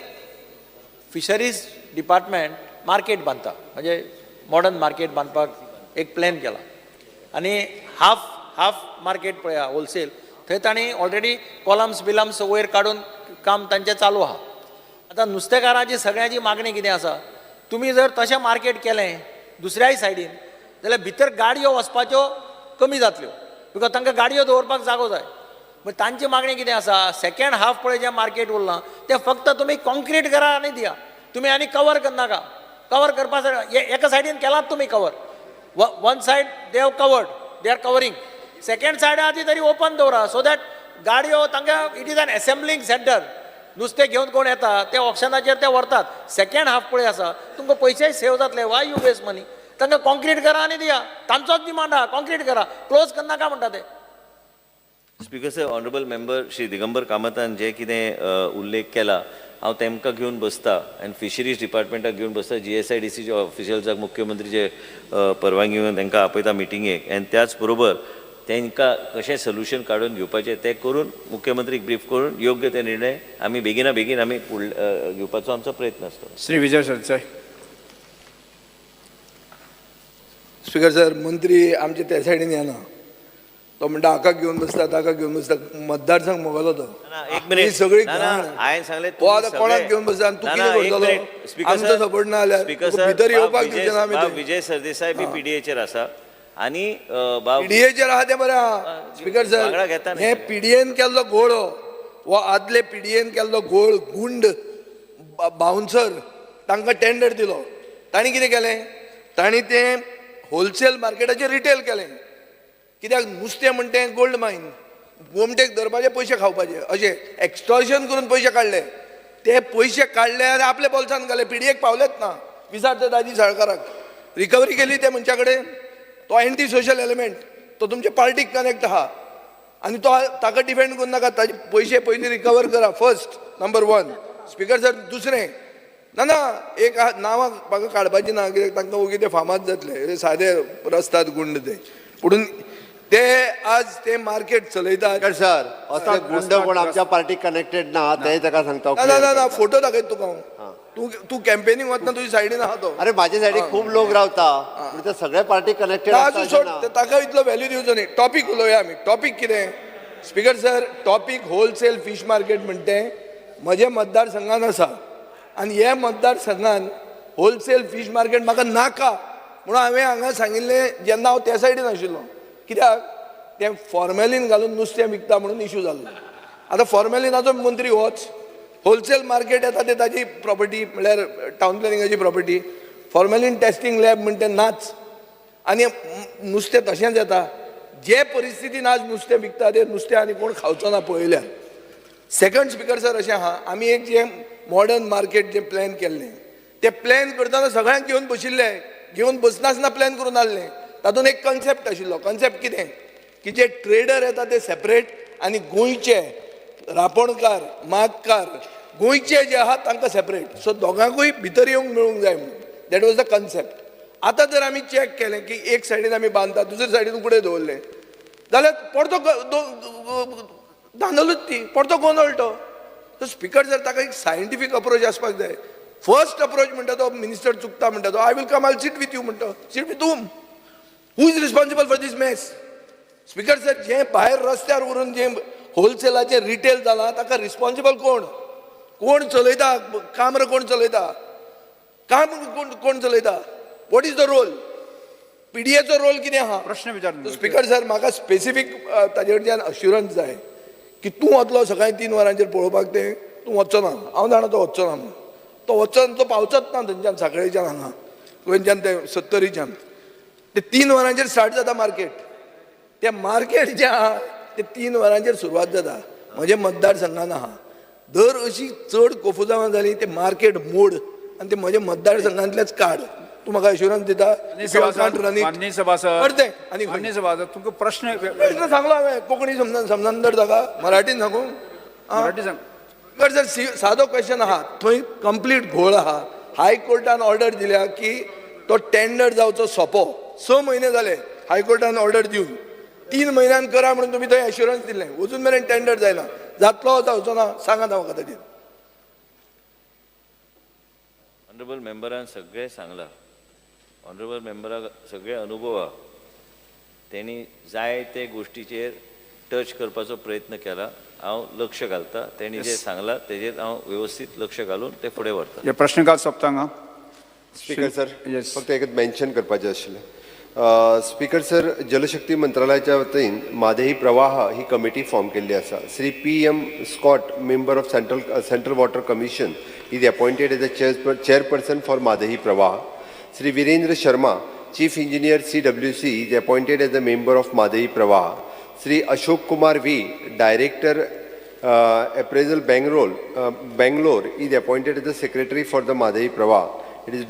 fisheries department market बांदता, म्हणजे modern market बांदपाक एक plan केला आनी half market पळया wholesale थंय तांणी ऑलरेडी कॉलम्स बिलम्स वयर काडून काम तांचें चालू आहा. आतां नुस्तेकारांची सगळ्यांची मागणी कितें आसा, तुमी जर तशें मार्केट केलें दुसऱ्याय सायडीन जाल्यार भितर गाडयो वचपाच्यो कमी जातल्यो, बिकॉज तांकां गाडयो दवरपाक जागो जाय. पण तांची मागणी कितें आसा, सेकंड हाफ पळय जें मार्केट उरलां तें फक्त तुमी कॉन्क्रीट करा आनी दिया, तुमी आनी कवर करनाका. कवर करपा एका सायडीन केलात तुमी cover, one said they have covered, they are covering, second said आहा ती तरी ओपन दवरा सो दॅट गाडयो तांकां इट इज एन एसेंब्लिंग सेंटर. नुस्तें घेवन कोण येता ते ऑप्शनाचेर ते व्हरतात. सेकंड हाफ पळय आसा तुमकां पयशेय सेव जातले, वाय यू वेस्ट मनी. तांकां कॉन्क्रीट करा आनी दिया, तांचोच डिमांड आहा, कॉन्क्रीट करा, क्लोज करनाका म्हणटा ते. Speaker sir, honorable member Shri Digambar कामतान जे कितें उल्लेख केला हांव तेमकां घेवन बसता आनी फिशरीज डिपार्टमेंटाक घेवन बसता. GSIDCचे ऑफिशियल्साक मुख्यमंत्रीचे परवानगी घेवन तांकां आपयता मिटिंगेक, आनी त्याच बरोबर तांकां कशें सोल्युशन काडून घेवपाचें तें करून मुख्यमंत्रीक ब्रीफ करून योग्य ते निर्णय आमी बेगिना बेगीन आमी घेवपाचो आमचो प्रयत्न आसता. श्री विजय सरदेसाय. स्पीकर सर, मंत्री आमचे त्या सायडीन येना, तो म्हणटा हाका घेवन बसता ताका घेवन बसता. मतदारसंघ मोगलो तो, एक मिनिट सगळी हांवें सांगलें कोणाक घेवन बसता आनी तूं कितें करतलो? आमचो सपोर्ट ना जाल्यार भितर येवपाक दिवचे ना आमी. विजय सरदेसाय बी PDAचेर आसा आनी PDAचेर आहा तें बरें आहा. स्पीकर सर, हे PDAन केल्लो घोळ हो आदले PDAन केल्लो घोळ गुंड बाउन्सर तांकां टेंडर दिलो तांणी कितें केलें, तांणी तें होलसेल मार्केटाचेर रिटेल केलें. कित्याक नुस्तें म्हणटा तें गोल्ड मायन, गोमटेक धरपाचे पयशे खावपाचे, अशें एक्स्टॉर्शन करून पयशे काडले. ते पयशे काडले आनी आपल्या बोल्सान घाले. पिडयेक पावलेच ना. विचार ते दाजी साळकाराक. रिकवरी केली त्या मनशा कडेन. तो एंटी सोशल एलिमेंट, तो तुमच्या पार्टीक कनेक्ट आहा आनी तो ताका डिफेंड करून नाका. ताजे पयशे पयलीं रिकवर करा. First number 1. स्पीकर सर, दुसरें ना एक नांवां म्हाका काडपाची ना, कित्याक तांकां ओगी ते फामाद जातले, सादे रस्तात गुंड ते. पुणून ते आज ते मार्केट चलयतात. सर असो गुंड कोण आमच्या पार्टीक कनेक्टेड ना ते ताका सांगता. ना फोटो दाखयत तुका हांव. तूं कॅम्पेनींग वतना तुज्या सायडीन आहा तो. अरे माझ्या सायडीक खूब लोक रावता, ते सगळे पार्टी कनेक्टेड आजू सोड, ताका इतलो व्हॅल्यू दिवचो न्ही. टॉपीक उलोवया आमी. टॉपीक कितें speaker sir? Topic wholesale fish market म्हणटे म्हजे मतदारसंघान आसा आनी हे मतदारसंघान होलसेल फीश मार्केट म्हाका नाका म्हणून हांवें हांगा सांगिल्लें जेन्ना हांव त्या सायडीन आशिल्लो. कित्याक तें फॉर्मेलीन घालून नुस्तें विकता म्हणून इश्यू जाल्लो. आतां फॉर्मेलिनाचो मंत्री होच. होलसेल मार्केट येता ते ताजी प्रॉपर्टी, म्हळ्यार टावन प्लॅनिंगाची प्रॉपर्टी. फॉर्मेलीन टेस्टिंग लॅब म्हणटा नाच. आनी नुस्तें तशेंच येता. जे परिस्थितीन आज नुस्तें विकता ते नुस्तें आनी कोण खावचो ना पळयल्यार. सेकंड स्पीकर सर अशें आहा, आमी एक जें मॉडर्न मार्केट जें प्लॅन केल्लें, तें प्लॅन करतना सगळ्यांक घेवन बशिल्ले. घेवन बसनासतना प्लॅन करून हाडलें. तातूंत एक कन्सेप्ट आशिल्लो. कन्सेप्ट कितें की जे ट्रेडर येता ते सेपरेट आनी गोंयचे रापणकार, मागकार गोंयचे जे आहात तांकां सेपरेट. सो दोगांकूय भितर येवंक मेळूंक जाय म्हणून. That was the concept. आतां जर आमी चॅक केलें की एक सायडीन आमी बांदता, दुसरे सायडीन फुडें दवरलें जाल्यार परतो धांदलूच ती, परतो गोंदळटो. सो स्पीकर जर ताका एक सायंटिफीक अप्रोच आसपाक जाय. फर्स्ट अप्रोच म्हणटा तो मिनिस्टर चुकता म्हणटा तो, I will come, I sit with you म्हणटा. Sit with whom? Who is responsible for this mess? Speaker sir, जें भायर रस्त्यार व्हरून जें होलसेलाचें रिटेल जालां ताका रिस्पॉन्सिबल कोण? कोण चलयता? काम कोण चलयता? काम कोण चलयता? What is the role? पीडीएचो रोल कितें आहा? प्रश्न विचार. स्पीकर सर, म्हाका स्पेसिफीक ताजे कडच्यान अश्युरन्स जाय की तूं वतलो सकाळीं 3 वरांचेर पळोवपाक तें, तूं वचचो ना. हांव जाणा तो वचचो ना म्हणून. तो वचचो ना, तो पावचोच ना थंयच्यान सांखळेच्यान हांगा, गोंयच्यान ते 70च्यान. ते 3 वरांचेर स्टार्ट जाता मार्केट. ते मार्केट जें आहा ते 3 वरांचेर सुरवात जाता. म्हजे मतदारसंघान आहा. दर अशी चड कोफुजावां जाली ते मार्केट मोड आनी ते म्हजे मतदारसंघांतलेच काड. तूं म्हाका अश्युरन्स दिता? माननीय सभासद, आनी माननीय सभासद, तुमकां प्रश्न सांगलो हांवें. कोंकणी समजून तर ताका मराठीन सांगू? मराठी सांग. जर सादो क्वेश्चन आहा, थंय कंप्लीट घोळ आहा. हायकोर्टान ऑर्डर दिल्या की तो टेंडर जावचो सोंपो. 6 म्हयने जाले हायकोर्टान ऑर्डर दिवन. 3 म्हयन्यान करा म्हणून तुमी थंय एश्युरन्स दिल्लें. अजून मेरेन टेंडर जायना. जातलो जावचो ना सांगात म्हाका ताजेर. ऑनरेबल मेंबरान सगळें सांगलां. ऑनरेबल मेंबराक सगळे अनुभव आहा. त्यांनी जाय ते गोष्टीचेर टच करपाचो प्रयत्न केला. हांव लक्ष घालता. त्यांनी जे सांगलां तेजेर हांव व्यवस्थित लक्ष घालून ते फुडें व्हरता. हे प्रश्नकाल सोंपता हांगा. Speaker sir, yes. फक्त एकच मेन्शन करपाचें आशिल्लें. स्पीकर सर, जलशक्ती मंत्रालयाच्या वतीन मादेही प्रवाह ही कमिटी फॉर्म केल्ली आसा. Shri PM Scott, member of central water commission, is appointed as a chairperson for Mhadei Pravah. Sri Virendra Sharma, Chief Engineer CWC, is appointed as a member of Madehi Pravaha. Sri Ashok Kumar V, Director Appraisal Bangalore, is appointed as the Secretary for the Madehi Pravaha. It is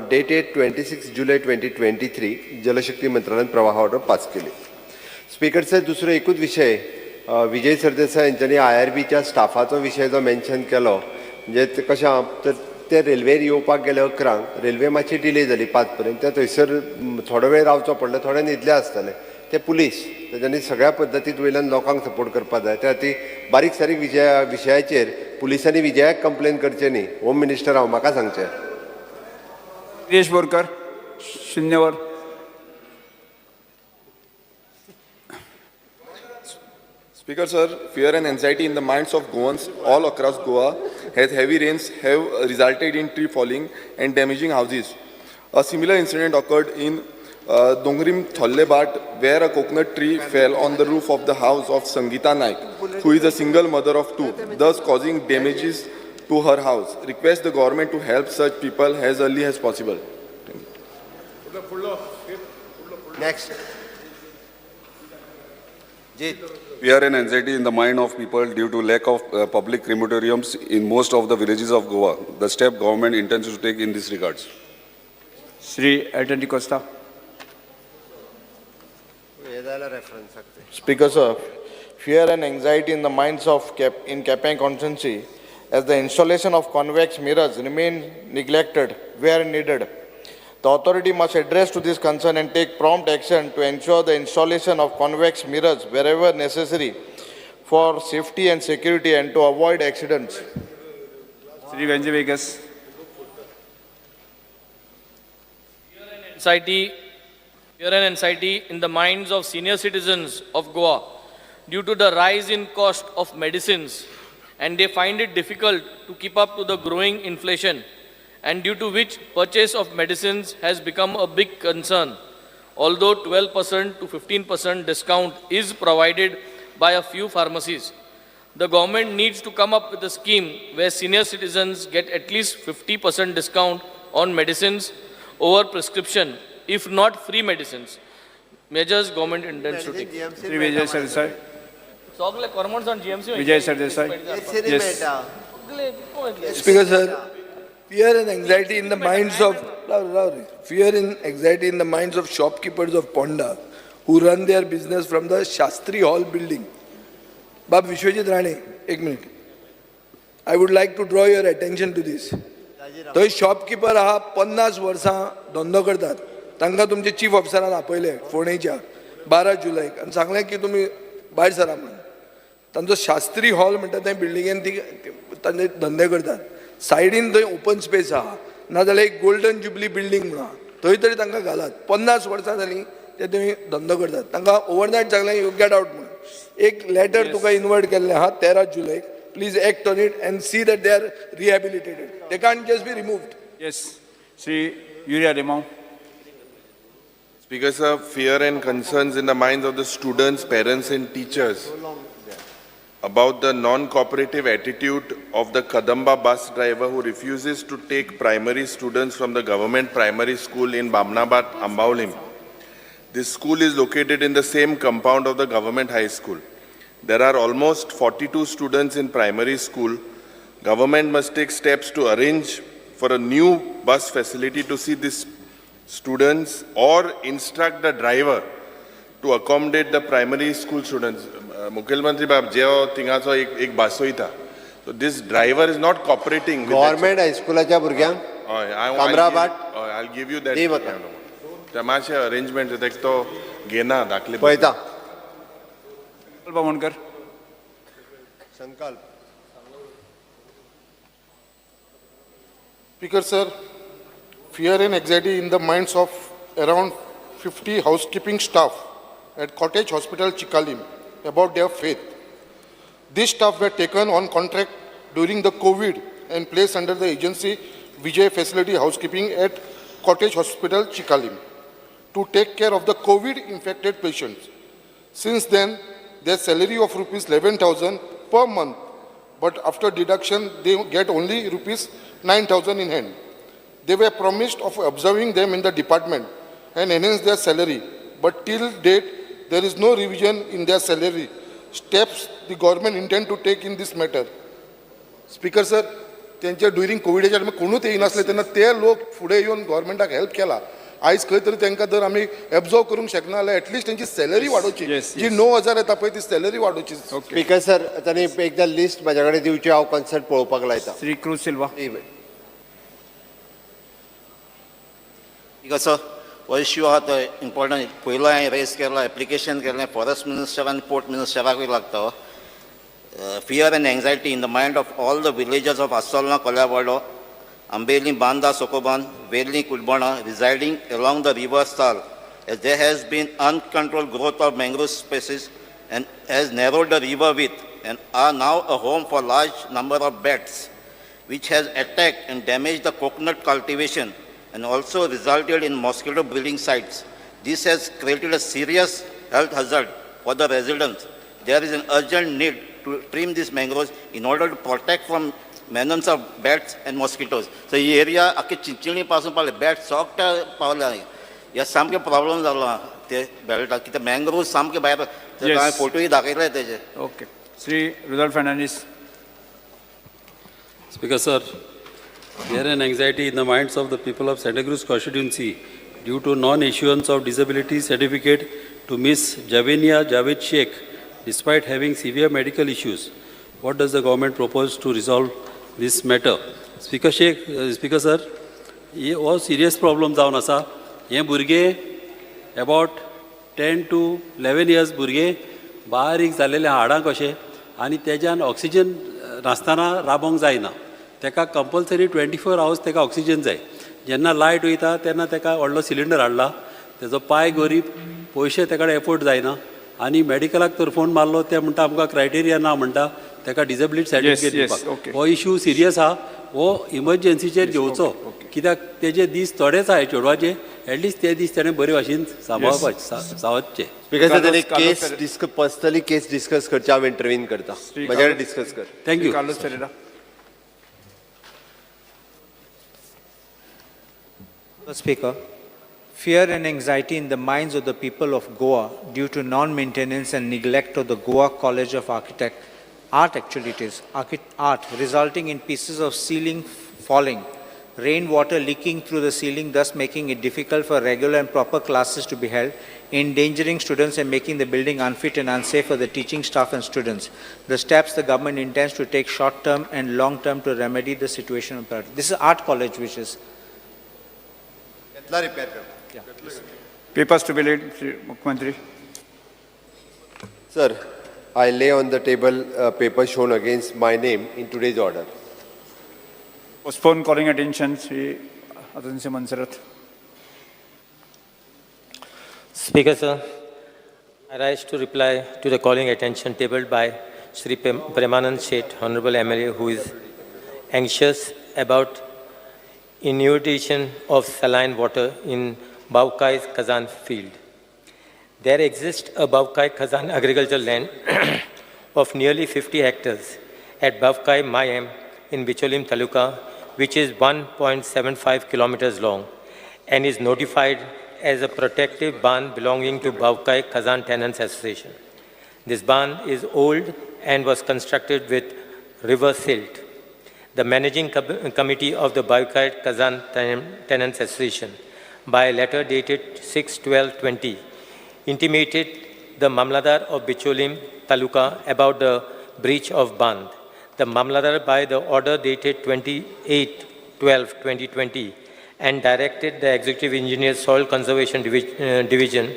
dated 26 July 2023. Jalashakti Mantralayan Pravaha order pass केली. Speaker sir, दुसरो एकूच विशय, विजय सरदेसाय यांच्यानी IRBच्या स्टाफाचो विशय जो mention केलो, म्हणजे कशें आहा तर ते रेल्वेर येवपाक गेले 11, रेल्वे मातशी डिले जाली 5 पर्यंत. ते थंयसर थोडो वेळ रावचो पडलो, थोडे न्हिदले आसतले. ते पुलीस, तेच्यांनी सगळ्या पद्दतीन वयल्यान लोकांक सपोर्ट करपाक जाय. त्या खातीर बारीक सारीक विशयाचेर पुलिसांनी विजयाक कंप्लेन करचें न्ही. होम मिनिस्टर हांव म्हाका सांगचें. गिरीश बोरकर, 0 वर. Speaker sir, fear and anxiety in the minds of Goans all across Goa as heavy rains have resulted in tree falling and damaging houses. A similar incident occurred in Dongrim Thollebat where a coconut tree fell on the roof of the house of Sangeeta Naik, who is a single mother of 2, thus causing damages to her house. Request the government to help such people as early as possible. Next. Jit. Fear and anxiety in the mind of people due to lack of public crematoriums in most of the villages of Goa. The step government intends to take in this regards. Sri Elton Costa. Speaker sir, fear and anxiety in the minds of in Kapang constituency as the installation of convex mirrors remain neglected where needed. The authority must address to this concern and take prompt action to ensure the installation of convex mirrors wherever necessary for safety and security and to avoid accidents. Sri Venji Vegas. Fear and anxiety in the minds of senior citizens of Goa due to the rise in cost of medicines, and they find it difficult to keep up to the growing inflation, and due to which purchase of medicines has become a big concern. Although 12% to 15% discount is provided by a few pharmacies, the government needs to come up with a scheme where senior citizens get at least 50% discount on medicines over prescription, if not free medicines. Measures government intends to take. Sri Vijay Sardesai. Sogle cormons on GMC. Vijay Sardesai. Yes. Speaker sir, fear and anxiety in the minds of shopkeepers of Ponda who run their business from the Shastri Hall building. Bab Vishwajit Rane, एक minute. I would like to draw your attention to this. तो shopkeeper आहा 50 वर्सां धंदो करतात. तांकां तुमचे chief ऑफिसरान आपयले फोंडेच्या 12 जुलैक आनी सांगलें की तुमी भायर सरा म्हणून. तांचो शास्त्री हॉल म्हणटा ते बिल्डिंगेन ती तांचे धंदे करतात. सायडीन थंय ओपन स्पेस आहा, नाजाल्यार एक गोल्डन जुबली बिल्डिंग म्हणून आहा, थंय तरी तांकां घालात. 50 वर्सां जालीं ते थंय धंदो करतात. तांकां ओवरनायट सांगलें यू गेट आउट म्हणून. एक लेटर तुका इन्वर्ट केल्लें आहा 13 जुलैक. Please act on it and see that they are rehabilitated. They can't just be removed. Yes. Sri Yuria Rimau. Speaker sir, fear and concerns in the minds of the students, parents and teachers about the non-cooperative attitude of the Kadamba bus driver who refuses to take primary students from the government primary school in Bamnabat, Ambaulim. This school is located in the same compound of the government high school. There are almost 42 students in primary school. Government must take steps to arrange for a new bus facility to see these students or instruct the driver to accommodate the primary school students. Mukhil Mantri Bab, jeo tingacho ek basoita. So this driver is not cooperating with Government high schoolaच्या भुरग्यांक कामराबाट I'll give you that. तमाशे arrangement एक तो घेना दाखले पळयता. Bamonkar. संकल्प. Speaker sir, fear and anxiety in the minds of around 50 housekeeping staff at Cottage Hospital Chikalim about their faith. These staff were taken on contract during the COVID and placed under the agency Vijay Facility Housekeeping at Cottage Hospital Chikalim to take care of the COVID-infected patients. Since then, their salary of rupees 11,000 per month, but after deduction, they get only rupees 9,000 in hand. They were promised of observing them in the department and enhance their salary, but till date, there is no revision in their salary. Steps the government intend to take in this matter. Speaker sir, त्यांच्या during कोविडच्या टायमार कोणूच येयनासले तेन्ना ते लोक फुडें येवन गव्हर्मेंटाक help केला. आयज खंय तरी तांकां जर आमी एब्जॉर्व करूंक शकना जाल्यार एटलीस्ट तेंची सॅलरी वाडोवची. जी 9,000 येता पळय ती सॅलरी वाडोवची. स्पीकर सर, तांणी एकदा लिस्ट म्हाज्या कडेन दिवची, हांव कन्सर्ट पळोवपाक लायता. Sri Cruz Silva. Because हो इश्यू आहा तो इम्पॉर्टंट. पयलो हांवें रेज केला, एप्लिकेशन केलें फॉरेस्ट मिनिस्टर आनी पोर्ट मिनिस्टराकूय लागता. Fear and anxiety in the mind of all the villagers of Asolna, Kolyawado, Ambeli, Banda, Sokoban, Veli, Kulbana, residing along the river Sal, as there has been uncontrolled growth of mangrove species and has narrowed the river width and are now a home for large number of bats, which has attacked and damaged the coconut cultivation and also resulted in mosquito breeding sites. This has created a serious health hazard for the residents. There is an urgent need to trim these mangroves in order to protect from menace of bats and mosquitoes. So this area, आख्खे चिंचणी पासून पावले bat soft पावले. ह्या सामके problem जालो. ते बेल्टा कित्याक mangroves सामके भायर Yes. हांवें फोटोय दाखयले तेजे. Okay. Sri Rudolph Fernandez. Speaker, sir, fear and anxiety in the minds of the people of Santa Cruz constituency due to non-issuance of disability certificate to Miss Javinia Javed Sheikh, despite having severe medical issues. What does the government propose to resolve this matter? Speaker sir, ये वो serious problem जावन आसा. हे भुरगे about 10 to 11 years भुरगे बारीक जाल्लेले हाडां कशे आनी तेज्यान ऑक्सिजन नासतना राबोंक जायना. तेका कंपल्सरी 24 hours तेका ऑक्सिजन जाय. जेन्ना लायट वयता तेन्ना तेका व्हडलो सिलिंडर हाडला. तेजो पाय गरीब, पयशे तेका एफोर्ड जायना आनी मेडिकलाक तर फोन मारलो ते म्हणटा आमकां क्रायटेरिया ना म्हणटा तेका डिसेबिलिटी सर्टिफिकेट दिवपाक. हो इश्यू सिरियस आहा. हो इमर्जन्सीचेर घेवचो कित्याक तेजे दीस थोडेच आहाय चेडवाचे. एटलिस्ट ते दीस ताणें बरे भाशेन सांबाळपाचे सावधचे. बिकॉज ताणें केस पर्सनली केस डिस्कस करचे हांव इंटरव्हीन करता. म्हज्या कडेन डिस्कस कर. Thank you. Carlos Ferreira. Speaker, fear and anxiety in the minds of the people of Goa due to non-maintenance and neglect of the Goa College of Art, resulting in pieces of ceiling falling, rainwater leaking through the ceiling, thus making it difficult for regular and proper classes to be held, endangering students and making the building unfit and unsafe for the teaching staff and students. The steps the government intends to take short-term and long-term to remedy the situation. This is art college which is... Yeah. Papers to be laid, Sri Mukhyamantri. Sir, I lay on the table papers shown against my name in today's order. Postpone calling attention, Sri Atansi Mansarat. Speaker, sir, I rise to reply to the calling attention tabled by Sri Premanand Sheth, Honorable MLA, who is anxious about inundation of saline water in Baukai's Kazan field. There exists a Baukai Kazan agricultural land of nearly 50 hectares at Baukai Mayam in Bicholim Taluka, which is 1.75 kilometers long and is notified as a protective barn belonging to Baukai Kazan Tenants Association. This barn is old and was constructed with river silt. The managing committee of the Baukai Kazan Tenants Association, by a letter dated 6/12/20, intimated the Mamladar of Bicholim Taluka about the breach of band. The Mamladar, by the order dated 28/12/2020, and directed the Executive Engineer Soil Conservation Division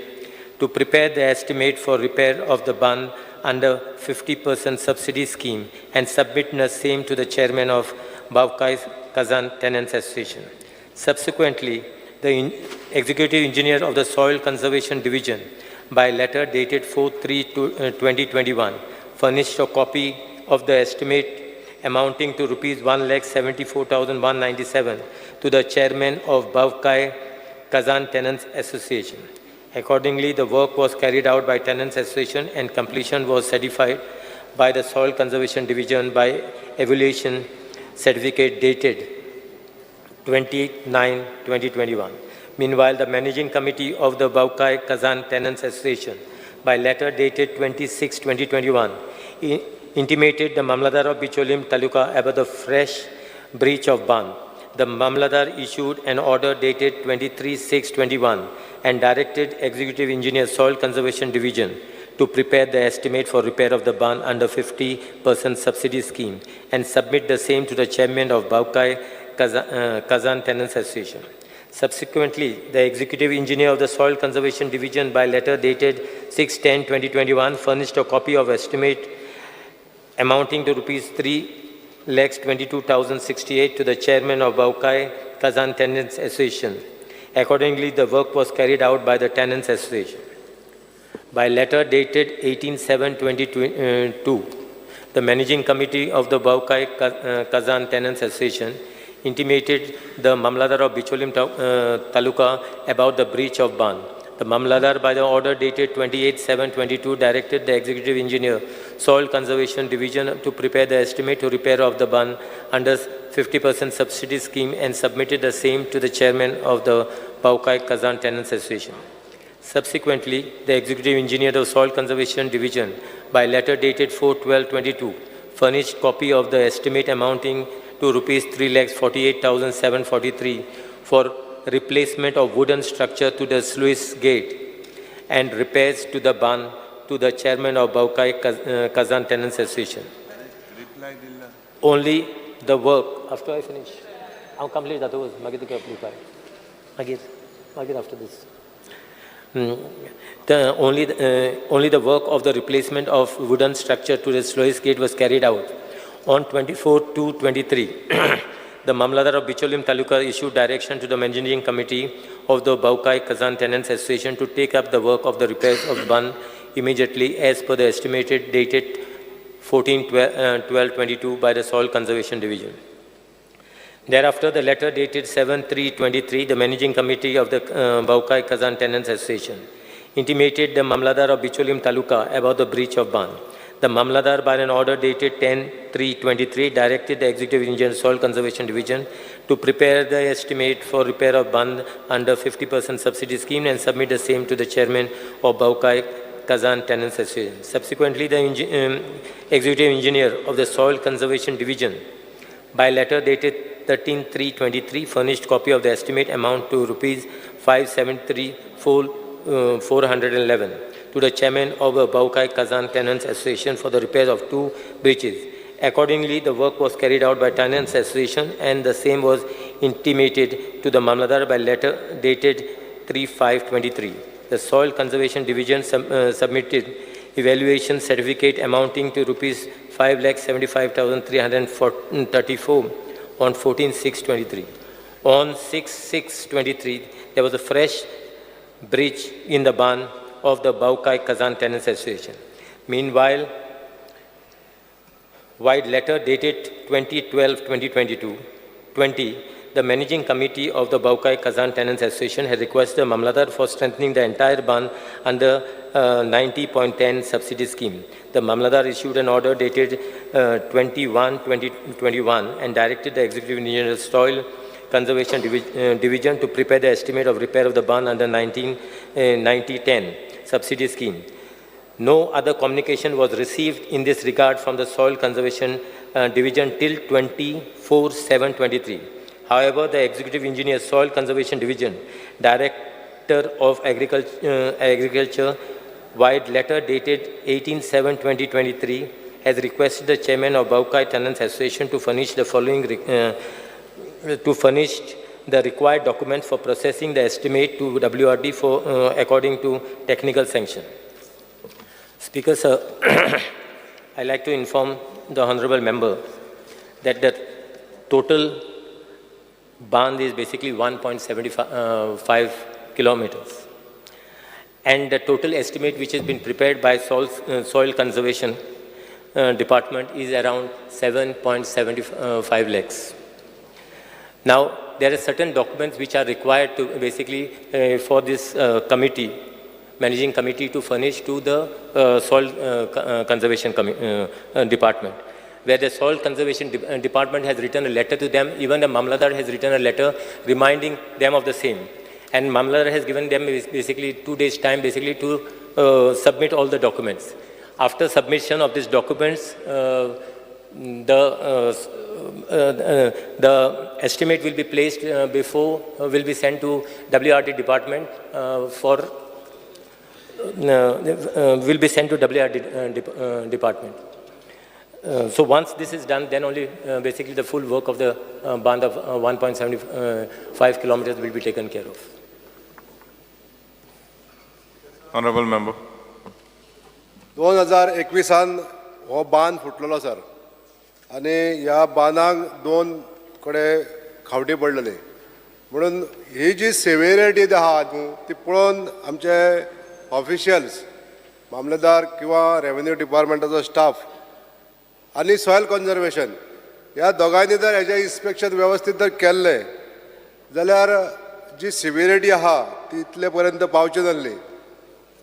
to prepare the estimate for repair of the band under 50% subsidy scheme and submit the same to the chairman of Baukai Kazan Tenants Association. Subsequently, the Executive Engineer of the Soil Conservation Division, by letter dated 4/3/2021, furnished a copy of the estimate amounting to Rs 1,74,197 to the chairman of Baukai Kazan Tenants Association. Accordingly, the work was carried out by Tenants Association and completion was certified by the Soil Conservation Division by evaluation certificate dated 29/2021. Meanwhile, the Managing Committee of the Baukai Kazan Tenants Association, by letter dated 26/2021, intimated the Mamladar of Bicholim Taluka about the fresh breach of band. The Mamladar issued an order dated 23/6/21 and directed Executive Engineer Soil Conservation Division to prepare the estimate for repair of the barn under 50% subsidy scheme and submit the same to the chairman of Baukai Kazan Tenants Association. Subsequently, the Executive Engineer of the Soil Conservation Division, by letter dated 6/10/2021, furnished a copy of estimate amounting to Rs 3,22,068 to the chairman of Baukai Kazan Tenants Association. Accordingly, the work was carried out by the Tenants Association. By letter dated 18/7/2022, the Managing Committee of the Baukai Kazan Tenants Association intimated the Mamladar of Bicholim Taluka about the breach of band. The Mamladar, by the order dated 28/7/22, directed the Executive Engineer, Soil Conservation Division, to prepare the estimate to repair of the band under 50% subsidy scheme and submitted the same to the chairman of the Baukai Kazan Tenants Association. Subsequently, the Executive Engineer of Soil Conservation Division, by letter dated 4/12/22, furnished copy of the estimate amounting to rupees 3,48,743 for replacement of wooden structure to the sluice gate and repairs to the barn to the chairman of Baukai Kazan Tenants Association. Only the work, after I finish, I'll complete that was reply. Again, after this. Only the work of the replacement of wooden structure to the sluice gate was carried out. On 24/2/23, the Mamladar of Bicholim Taluka issued direction to the Managing Committee of the Baukai Kazan Tenants Association to take up the work of the repairs of the barn immediately as per the estimated dated 14/12/22 by the Soil Conservation Division. Thereafter, the letter dated 7/3/23, the Managing Committee of the Baukai Kazan Tenants Association intimated the Mamladar of Bicholim Taluka about the breach of barn. The Mamladar, by an order dated 10/3/23, directed the Executive Engineer Soil Conservation Division to prepare the estimate for repair of barn under 50% subsidy scheme and submit the same to the Chairman of Baukai Kazan Tenants Association. Subsequently, the Executive Engineer of the Soil Conservation Division, by letter dated 13/3/23, furnished copy of the estimate amount to rupees 573,411 to the Chairman of the Baukai Kazan Tenants Association for the repairs of 2 breaches. Accordingly, the work was carried out by Tenants Association and the same was intimated to the Mamladar by letter dated 3/5/23. The Soil Conservation Division submitted evaluation certificate amounting to rupees 5,75,334 on 14/6/23. On 6/6/23, there was a fresh breach in the barn of the Baukai Kazan Tenants Association. Meanwhile, wide letter dated 20/12/2022, the Managing Committee of the Baukai Kazan Tenants Association had requested Mamladar for strengthening the entire barn under 90.10 subsidy scheme. The Mamladar issued an order dated 21/2021 and directed the Executive Engineer of Soil Conservation Division to prepare the estimate of repair of the barn under 90.10 subsidy scheme. No other communication was received in this regard from the Soil Conservation Division till 24/7/23. However, the Executive Engineer Soil Conservation Division, Director of Agriculture, wide letter dated 18/7/2023, has requested the Chairman of Baukai Tenants Association to furnish the following the required documents for processing the estimate to WRD for according to technical sanction. Speaker, sir, I'd like to inform the honorable member that the total barn is basically 1.75 kilometers. And the total estimate which has been prepared by Soil Conservation Department is around 7.75 lakhs. Now, there are certain documents which are required to basically for this Managing Committee to furnish to the Soil Conservation Department, where the Soil Conservation Department has written a letter to them. Even the Mamladar has written a letter reminding them of the same. And Mamladar has given them basically 2 days' time basically to submit all the documents. After submission of these documents, the estimate will be placed will be sent to WRD department department. So once this is done, then only basically the full work of the band of 1.75 kilometers will be taken care of. Honorable Member. 2021 हो बांद फुटलेलो sir आनी ह्या बांदाक 2 कडेन खावटी पडलेली म्हणून ही जी severity आहा ती पळोवन आमचे ऑफिशियल्स मामलेदार किंवा रेव्हेन्यू डिपार्टमेंटाचो स्टाफ आनी सॉयल कन्जर्वेशन ह्या दोगांनी जर हेजें इन्स्पेक्शन वेवस्थीत जर केल्लें जाल्यार जी सिविरिटी आहा ती इतले पर्यंत पावची नासली.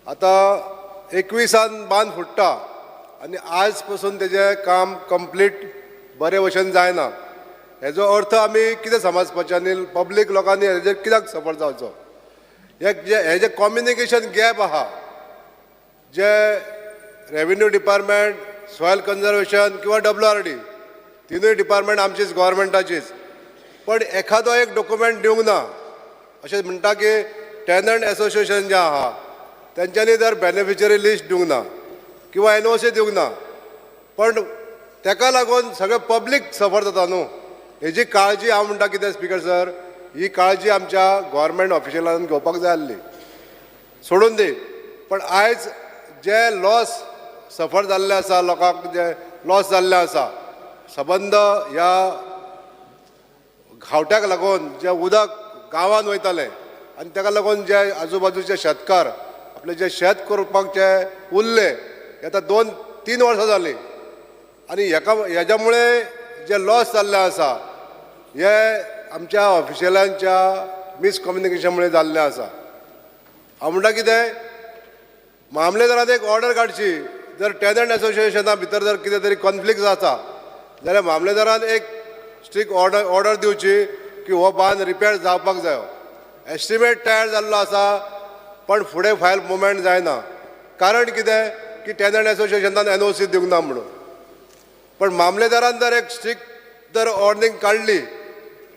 आतां 21 बांद फुट्टा आनी आज पासून तेजें काम कंप्लीट बरे भशेन जायना. हेजो अर्थ आमी कितें समजपाचें आनी पब्लीक लोकांनी हेजेर कित्याक सपोर्ट जावचो. हे जे कम्युनिकेशन गॅप आहा जे रेव्हेन्यू डिपार्टमेंट, सॉयल कन्झर्वेशन किंवा WRD तिनूय डिपार्टमेंट आमचीच गव्हर्मेंटाचीच, पण एखादो एक डॉक्युमेंट दिवंक ना. अशें म्हणटा की टेनंट एसोसिएशन जे आहा तेंच्यांनी जर बेनिफिशरी लिस्ट दिवंक ना किंवा NOC दिवंक ना, पण ताका लागून सगळें पब्लीक सफर जाता न्हू. हेजी काळजी हांव म्हणटा कितें स्पीकर सर, ही काळजी आमच्या गव्हर्मेंट ऑफिशियलांनी घेवपाक जाय आसली. सोडून दी, पण आयज जे लॉस सफर जाल्ले आसा, लोकांक जे लॉस जाल्ले आसा सबंद ह्या घावट्याक लागून जे उदक गांवांत वयतालें आनी ताका लागून जे आजूबाजूचे शेतकार आपले जे शेत करपाक जे उरले आतां 2-3 वर्सां जालीं आनी हेज्या जे लॉस जाल्ले आसा हे आमच्या ऑफिशियलांच्या मिसकम्युनिकेशन मुळे जाल्लें आसा. हांव म्हणटा कितें, मामलेदारान एक ऑर्डर काडची. जर टेनंट एसोसिएशना भितर जर कितें तरी कॉन्फ्लिक्ट आसा जाल्यार मामलेदारान एक स्ट्रिक्ट ऑर्डर दिवची की हो बांद रिपेर जावपाक जायो. एस्टिमेट तयार जाल्लो आसा पण फुडें फायल मुवमेंट जायना. कारण कितें की टेनंट एसोसिएशनान NOC दिवंक ना म्हणून. पण मामलेदारान जर एक स्ट्रिक्ट जर ऑर्डरिंग काडली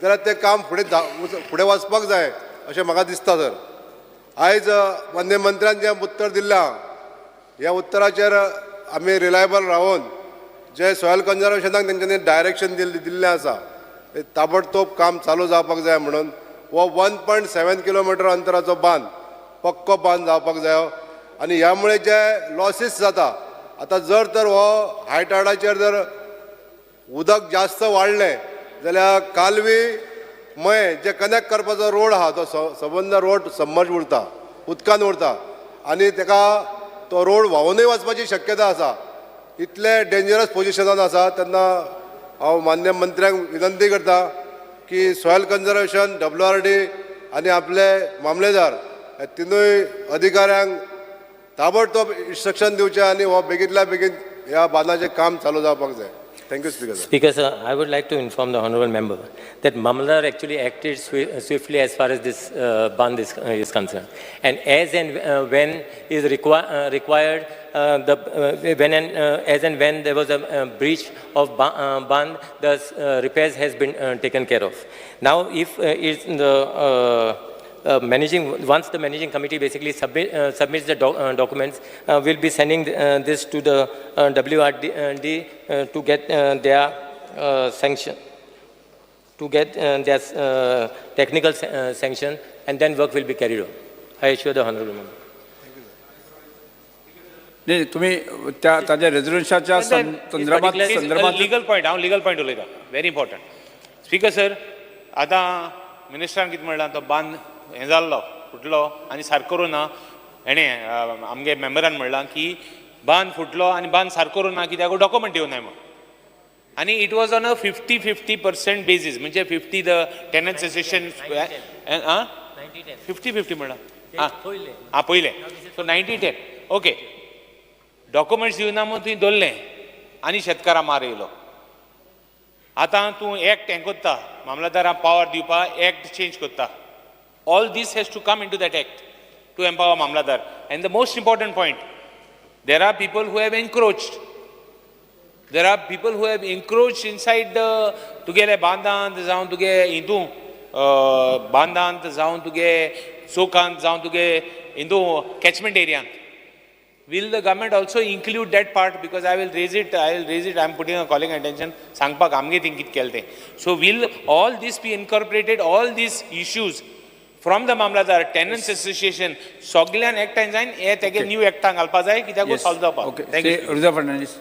जाल्यार तें काम फुडें वचपाक जाय अशें म्हाका दिसता. सर आयज मान्य मंत्र्यान जें उत्तर दिलां ह्या उत्तराचेर आमी रिलायबल रावन जे सॉयल कन्झर्वेशनाक तेंच्यांनी डायरेक्शन दिल्लें आसा तें ताबडतोब काम चालू जावपाक जाय म्हणून हो 1.7 किलोमिटर अंतराचो बांद पक्को बांद जावपाक जायो. आनी ह्या मुळे जे लॉसीस जाता आतां जर तर हो हाय टायडाचेर जर उदक जास्त वाडलें जाल्यार कालवी मये जे कनेक्ट करपाचो रोड आहा तो सबंद रोड सबमर्ज उरता, उदकान उरता आनी ताका तो रोड व्हांवूनय वचपाची शक्यता आसा. इतले डेंजरस पोजिशनान आसा तेन्ना हांव मान्य मंत्र्यांक विनंती करता की सॉयल कन्झर्वेशन, WRD आनी आपले मामलेदार ह्या तिनूय अधिकाऱ्यांक ताबडतोब इंस्ट्रक्शन दिवचे आनी हो बेगींतल्या बेगीन ह्या बांदाचें काम चालू जावपाक जाय. Thank you, Speaker. Speaker, sir, I would like to inform the honourable member that Mamladar actually acted swiftly as far as this band is concerned. And as and when is required, as and when there was a breach of band, the repairs has been taken care of. Now, if it's the once the managing committee basically submits the documents, we'll be sending this to the WRD to get their sanction, to get their technical sanction, and then work will be carried on. I assure the honourable member. नाही तुम्ही त्या ताज्या रेझोल्युशनच्या संदर्भात legal point उलयता very important. Speaker sir, आतां मिनिस्टरान कितें म्हणलां तो बांद हें जाल्लो फुटलो आनी सारको करूं ना. हेणें आमगे मेंबरान म्हणलां की बांद फुटलो आनी बांद सारको करूं ना कित्याक डॉक्युमेंट येवं नाय म्हणून. आनी it was on a 50-50% basis, म्हणजे 50 द टेनंट्स एसोसिएशन 50-50 म्हणलां पयलें. So 90-10 okay. डॉक्युमेंट्स दिवना म्हणून तुवें दवरलें आनी शेतकारां मार येयलो. आतां तूं एक्ट हें कोत्ता, मामलेदाराक पावर दिवपा एक्ट चेंज कोत्ता. All this has to come into that act to empower Mamladar. And the most important point, there are people who have encroached. There are people who have encroached inside the tugele bandant जावन तुगे Hindu bandant जावन तुगे सोकांत जावन तुगे Hindu catchment area. Will the government also include that part? Because I will raise it. I am putting a calling attention. सांगपाक आमगे thing कितें केलें तें. So will all this be incorporated? All these issues from the Mamladar, Tenants Association, Soglan Act and Zain, a new act घालपा जाय कित्याक गो solve जावपाक. Okay. Reza Fernandez.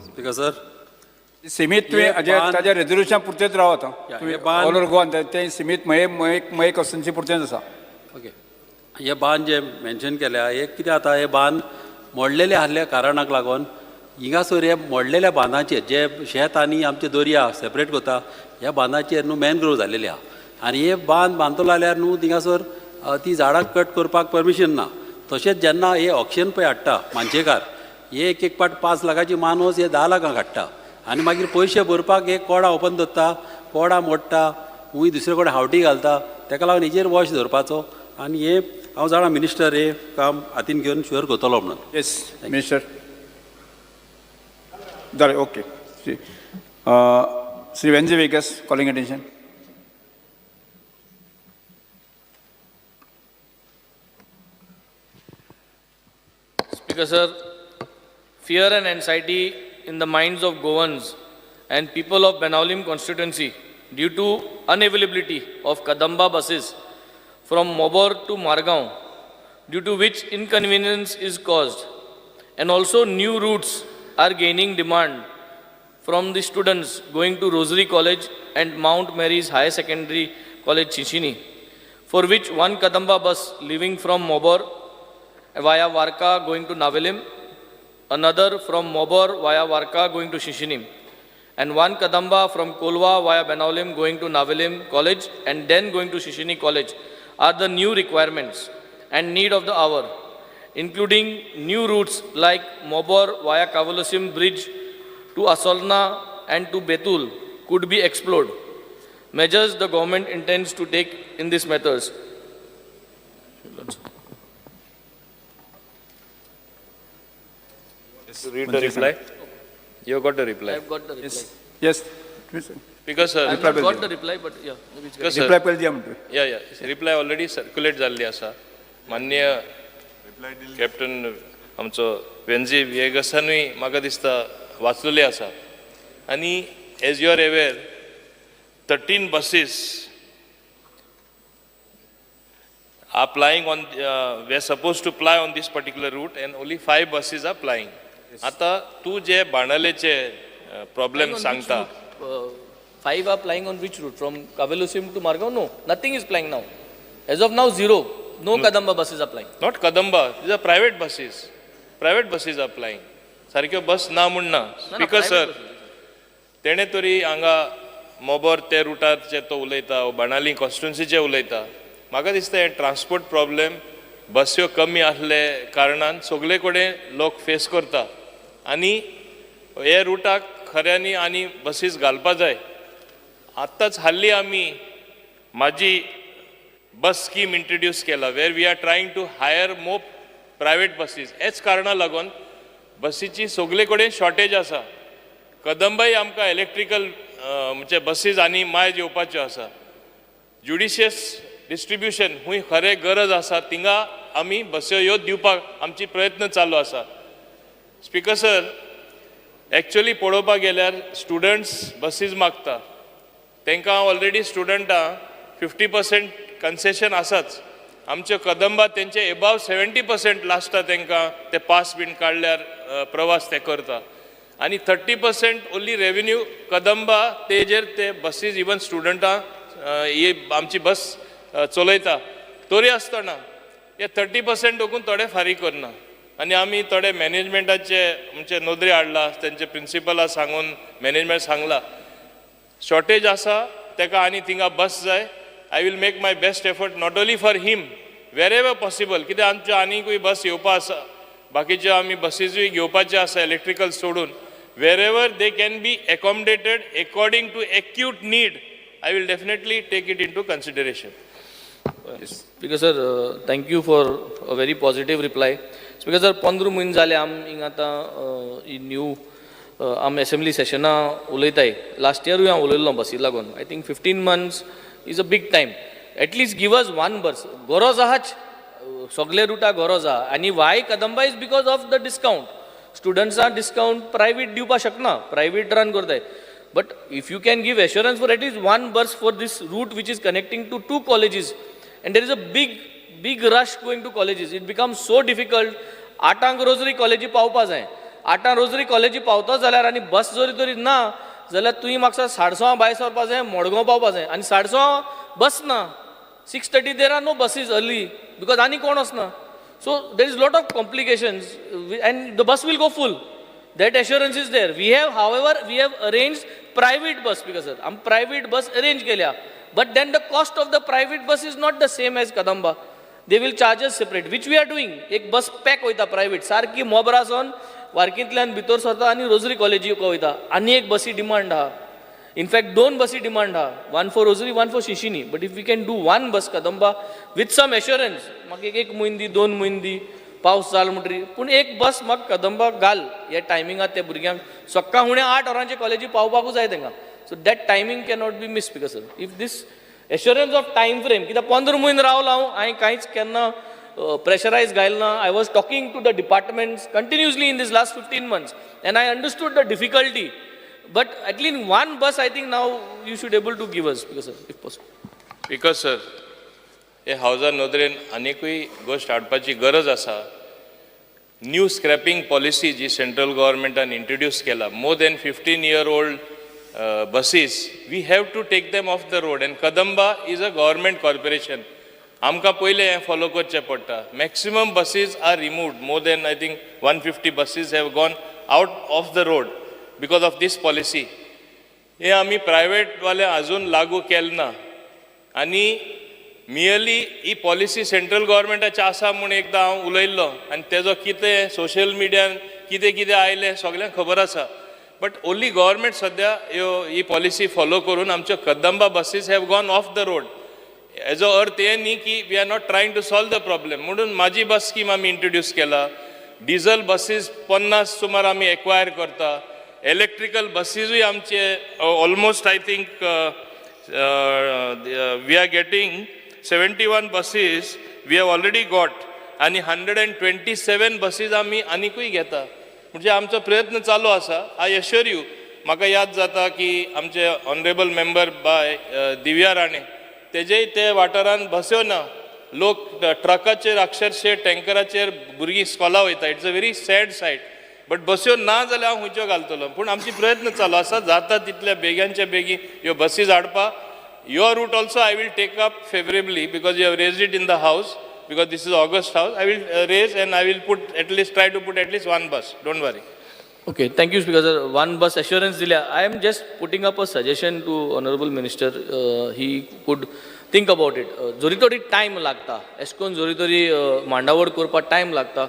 Speaker sir. सीमित तुम्ही ताज्या रेझोल्युशन पुरतेच रावता. तुम्ही ऑल ओव्हर गोवन ते सीमित मये क्वेश्चनची पुरतेच आसा. ओके. हे बांद जे मेन्शन केल्या हे कितें जाता, हे बांद मोडलेले आसल्या कारणाक लागून हिंगासर हे मोडलेल्या बांदाचेर जे शेत आनी आमचे दर्या सेपरेट करता ह्या बांदाचेर न्हू मॅनग्रोव जालेले आहा. आनी हे बांद बांदतलो जाल्यार न्हू थिंगासर ती झाडां कट करपाक परमिशन ना. तशेंच जेन्ना हे ऑक्शन पळय हाडटा मानशेकार, हे एक पाट 5 लाखाची मानोस हे 10 लाखांक हाडटा आनी मागीर पयशे भरपाक हे कोडा ओपन दवरता, कोडा मोडटा, खूंय दुसरे कडेन हावटी घालता, ताका लागून हेजेर वॉच धरपाचो आनी हे हांव जाणा मिनिस्टर हे काम हातीन घेवन शुअर करतलो म्हणून. येस मिनिस्टर जालें okay. Shri Venzy Viegas calling attention. Speaker sir, fear and anxiety in the minds of Goans and people of Benaulim constituency due to unavailability of Kadamba buses from Mobor to Margaon, due to which inconvenience is caused, and also new routes are gaining demand from the students going to Rosary College and Mount Mary's Higher Secondary College Chichini, for which one Kadamba bus leaving from Mobor via Varka going to Navelim, another from Mobor via Varka going to Shishinim, and one Kadamba from Kolwa via Benaulim going to Navelim College and then going to Shishini College are the new requirements and need of the hour, including new routes like Mobor via Kavalasim Bridge to Asolna and to Betul could be explored. Measures the government intends to take in these matters. Read the reply. You have got the reply. I have got the reply. Yes. Because I have not got the reply, but yeah. Reply पयलीं दिया म्हणटा. या reply already circulate जाल्ली आसा. माननीय captain आमचो वेंजी वेगसानूय म्हाका दिसता वाचलेले आसा. आनी as you are aware 13 buses are plying on, we are supposed to ply on this particular route and only 5 buses are plying. आता तू जे बाणालेचे प्रॉब्लेम सांगता. 5 are plying on which route? From Kavalusim to Margaon? No, nothing is plying now. As of now, 0. No Kadamba buses are plying. Not Kadamba, these are private buses. Private buses are plying. सारक्यो बस ना म्हणना. Speaker sir, तेणे तरी हांगा मोबोर ते रुटाचे तो उलयता, बाणाली कॉन्स्टिट्युन्सीचे उलयता. म्हाका दिसता हे ट्रान्सपोर्ट प्रॉब्लेम बस्यो कमी आसले कारणान सगळे कडेन लोक फेस करता. आनी हे रुटाक खऱ्यांनी आनी बसीस घालपा जाय. आत्ताच हाल्ली आमी माझी बस स्कीम इंट्रोड्यूस केला, where we are trying to hire more private buses. हेच कारणां लागून बसीची सगळे कडेन शॉर्टेज आसा. कदंबाई आमकां इलेक्ट्रिकल म्हणजे बसीस आनी मायज येवपाच्यो आसा. ज्युडिशियस डिस्ट्रिब्युशन खूंय खरें गरज आसा थिंगा आमी बस्यो ह्यो दिवपाक आमची प्रयत्न चालू आसा. स्पीकर सर, एक्चुअली पळोवपाक गेल्यार स्टुडंट्स बसीस मागता. तांकां ऑलरेडी स्टुडंटां 50% कन्सेशन आसाच. आमच्यो कदंबा तेंचे एबाव 70% लास्टा तांकां ते पास बीन काडल्यार प्रवास ते करता. आनी 30% ओन्ली रेवेन्यू कदंबा तेजेर ते बसीस इवन स्टुडंटां ही आमची बस चलयता. तरी आसतना हे 30% ओकून थोडे फारीक करना. आनी आमी थोडे मॅनेजमेंटाचे म्हणजे नोदरी हाडला, तेंचे प्रिंसिपला सांगून मॅनेजमेंट सांगला शॉर्टेज आसा, ताका आनी थिंगा बस जाय. I will make my best effort not only for him, wherever possible, कित्याक आमच्यो आनीकूय बस येवपा आसा. बाकीच्यो आमी बसीजूय घेवपाच्यो आसा इलेक्ट्रिकल सोडून. wherever they can be accommodated according to acute need, I will definitely take it into consideration. Speaker sir, thank you for a very positive reply. Speaker sir, 15 म्हयने जाले आम हिंगा आतां न्यू आम असेंब्ली सेशना उलयताय. लास्ट इयरूय हांव उलयल्लो बसी लागून. I think 15 months is a big time. At least give us one bus. गरज आहाच, सगळे रुटा गरज आहा. आनी why Kadamba is because of the discount. Students are discount private दिवपा शकना, private run करताय. But if you can give assurance for at least one bus for this route which is connecting to 2 colleges, and there is a big rush going to colleges, it becomes so difficult. 8 rosary कॉलेजी पावपा जाय. 8 rosary कॉलेजी पावता जाल्यार आनी बस जरी तरी ना जाल्यार तुवें म्हाका 6:30 भायर सरपा जाय, मडगांव पावपा जाय, आनी 6:30 बस ना. 6:30 there are no buses early because आनी कोण वचना. So there is lot of complications and the bus will go full. That assurance is there. We have, however, we have arranged private bus because sir, Hum private bus arrange केल्या. But then the cost of the private bus is not the same as Kadamba. They will charge us separate, which we are doing. एक bus pack होता private. सारकी मोबरासन वार्कींतल्यान भितर सरता आनी rosary कॉलेजी वयता. आनी एक बसी डिमांड आहा. इनफॅक्ट 2 बसी डिमांड हा, 1 फॉर रोजरी, 1 फॉर शिशिनी. But if we can do 1 bus Kadamba with some assurance, म्हाका एक म्हयनो दी, 2 म्हयनो दी, पावस जालो म्हणटरी, पूण एक बस म्हाका कदंबा घाल ह्या टायमिंगार त्या भुरग्यांक सक्काळ फुडें 8 वरांचे कॉलेजी पावपाकूच जाय तांकां. So that timing cannot be miss because if this assurance of time frame, कित्याक 15 म्हयने रावलो हांवें कांयच केन्ना प्रेशरायज घायल ना. I was talking to the departments continuously in this last 15 months and I understood the difficulty. But at least 1 bus I think now you should able to give us because if possible. Because sir, हे हावजा नदरेन आनीकूय गोष्ट हाडपाची गरज आसा. New scrapping policy जी central गव्हर्मेंटान introduce केला, more than 15-year-old buses, we have to take them off the road and Kadamba is a government corporation. आमकां पयलें हें फॉलो करचें पडटा. Maximum buses are removed. More than I think 150 buses have gone out of the road because of this policy. हे आमी प्रायवेटवाले आजून लागू केलें ना. आनी मियरली ही पॉलिसी सेंट्रल गव्हर्मेंटाची आसा म्हूण एकदां हांव उलयल्लो आनी तेजो कितें सोशल मिडियान कितें कितें आयलें सगळ्यांक खबर आसा. बट ओन्ली गव्हर्मेंट सद्या ही पॉलिसी फॉलो करून आमच्यो Kadamba buses have gone off the road. हेजो अर्थ हे न्ही की we are not trying to solve the problem. म्हणून माझी बस स्कीम आमी इंट्रोड्यूस केला. डिझल बसीस 50 सुमार आमी एक्वायर करता. इलेक्ट्रिकल बसीजूय आमचे almost I think we are getting 71 buses we have already got आनी 127 बसीज आमी आनीकूय घेता. म्हणजे आमचो प्रयत्न चालू आसा. आय एश्युअर यू, म्हाका याद जाता की आमचे ऑनरेबल मेंबर बाय दिव्या राणे तेजेय ते वाठारान बस्यो ना. लोक ट्रकाचेर अक्षरशे टँकराचेर भुरगीं स्कॉला वयता. It's a very sad sight. But बस्यो ना जाल्यार हांव खंयच्यो घालतलो. पूण आमची प्रयत्न चालू आसा. जाता तितल्या बेग्यानचे बेगीन ह्यो बसीज हाडपा. Your route also I will take up favourably because you have raised it in the house because this is august house. I will raise and I will put at least try to put at least 1 bus. Don't worry. Okay, thank you Speaker sir. 1 bus assurance दिल्या. I am just putting up a suggestion to Honorable Minister. He could think about it. जोरी तोरी time लागता. S कोन जोरी तोरी मांडावळ करपाक time लागता.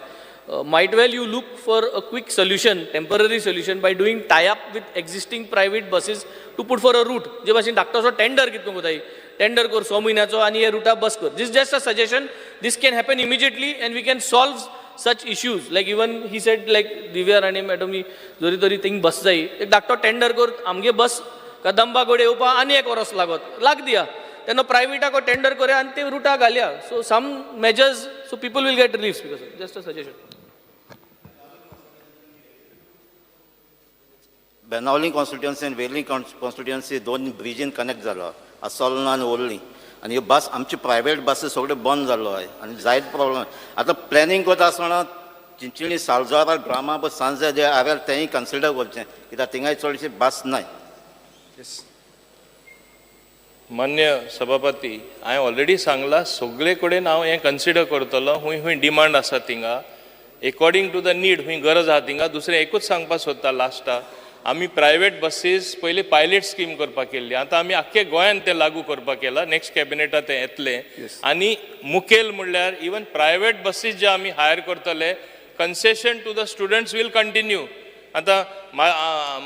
Might well you look for a quick solution, temporary solution by doing tie-up with existing private buses to put for a route. जे भाशेन धाकटोसो टेंडर कितको कोताय. टेंडर कर 6 म्हयन्याचो आनी हे रुटा बस कर. This is just a suggestion. This can happen immediately and we can solve such issues. Like even he said like Divya Rane madam जोरी तोरी थिंग बस जाई. एक धाकटो टेंडर कर आमगे बस कदंबा गोडे येवपा आनी 1 वरस लागत. लाग दिया. तेन्ना प्रायवेटाक टेंडर करया आनी ते रुटा घालया. So some measures so people will get relief. Just a suggestion. Benaulim constituency आनी वेर्ली कॉन्स्टिट्युएन्सी 2 ब्रिजीन कनेक्ट जालो. सोलना आनी ओल्ली. आनी ह्यो बस आमची प्रायवेट बसीस सगळे बंद जाल्लो आहे आनी जायत प्रॉब्लेम. आतां प्लॅनिंग करता आसतना चिंचणी सालजारा ड्रामा बस सांजे जे हांवें तेंय कन्सिडर करचें कित्याक थिंगाय चडशी बस नाय. मान्य सभापती, हांवें ऑलरेडी सांगला सगळे कडेन हांव हें कन्सिडर करतलो. खंय डिमांड आसा थिंगा एकॉर्डिंग टू द नीड खंय गरज आहा थिंगा. दुसरें एकूच सांगपाक सोदता लास्टाक, आमी प्रायवेट बसीस पयलीं पायलट स्कीम करपाक केल्ली. आतां आमी आख्खे गोंयान तें लागू करपाक केला. नेक्स्ट कॅबिनेटात तें येतलें. आनी मुखेल म्हणल्यार इवन प्रायवेट बसीस जे आमी हायर करतले concession to the students will continue. आतां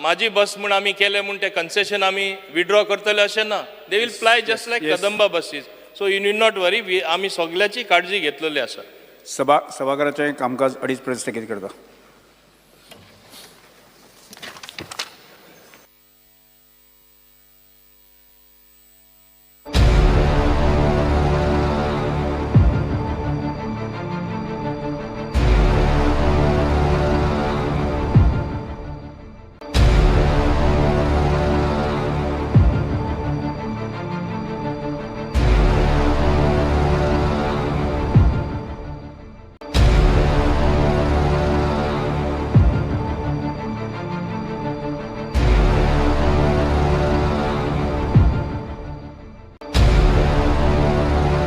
माझी बस म्हूण आमी केलें म्हूण तें कन्सेशन आमी विड्रॉ करतले अशें ना. They will fly just like Kadamba buses. So you need not worry. आमी सगळ्याची काळजी घेतलेली आसा. सभागृहाचें कामकाज 2:30 पर्यंत स्थगीत करता.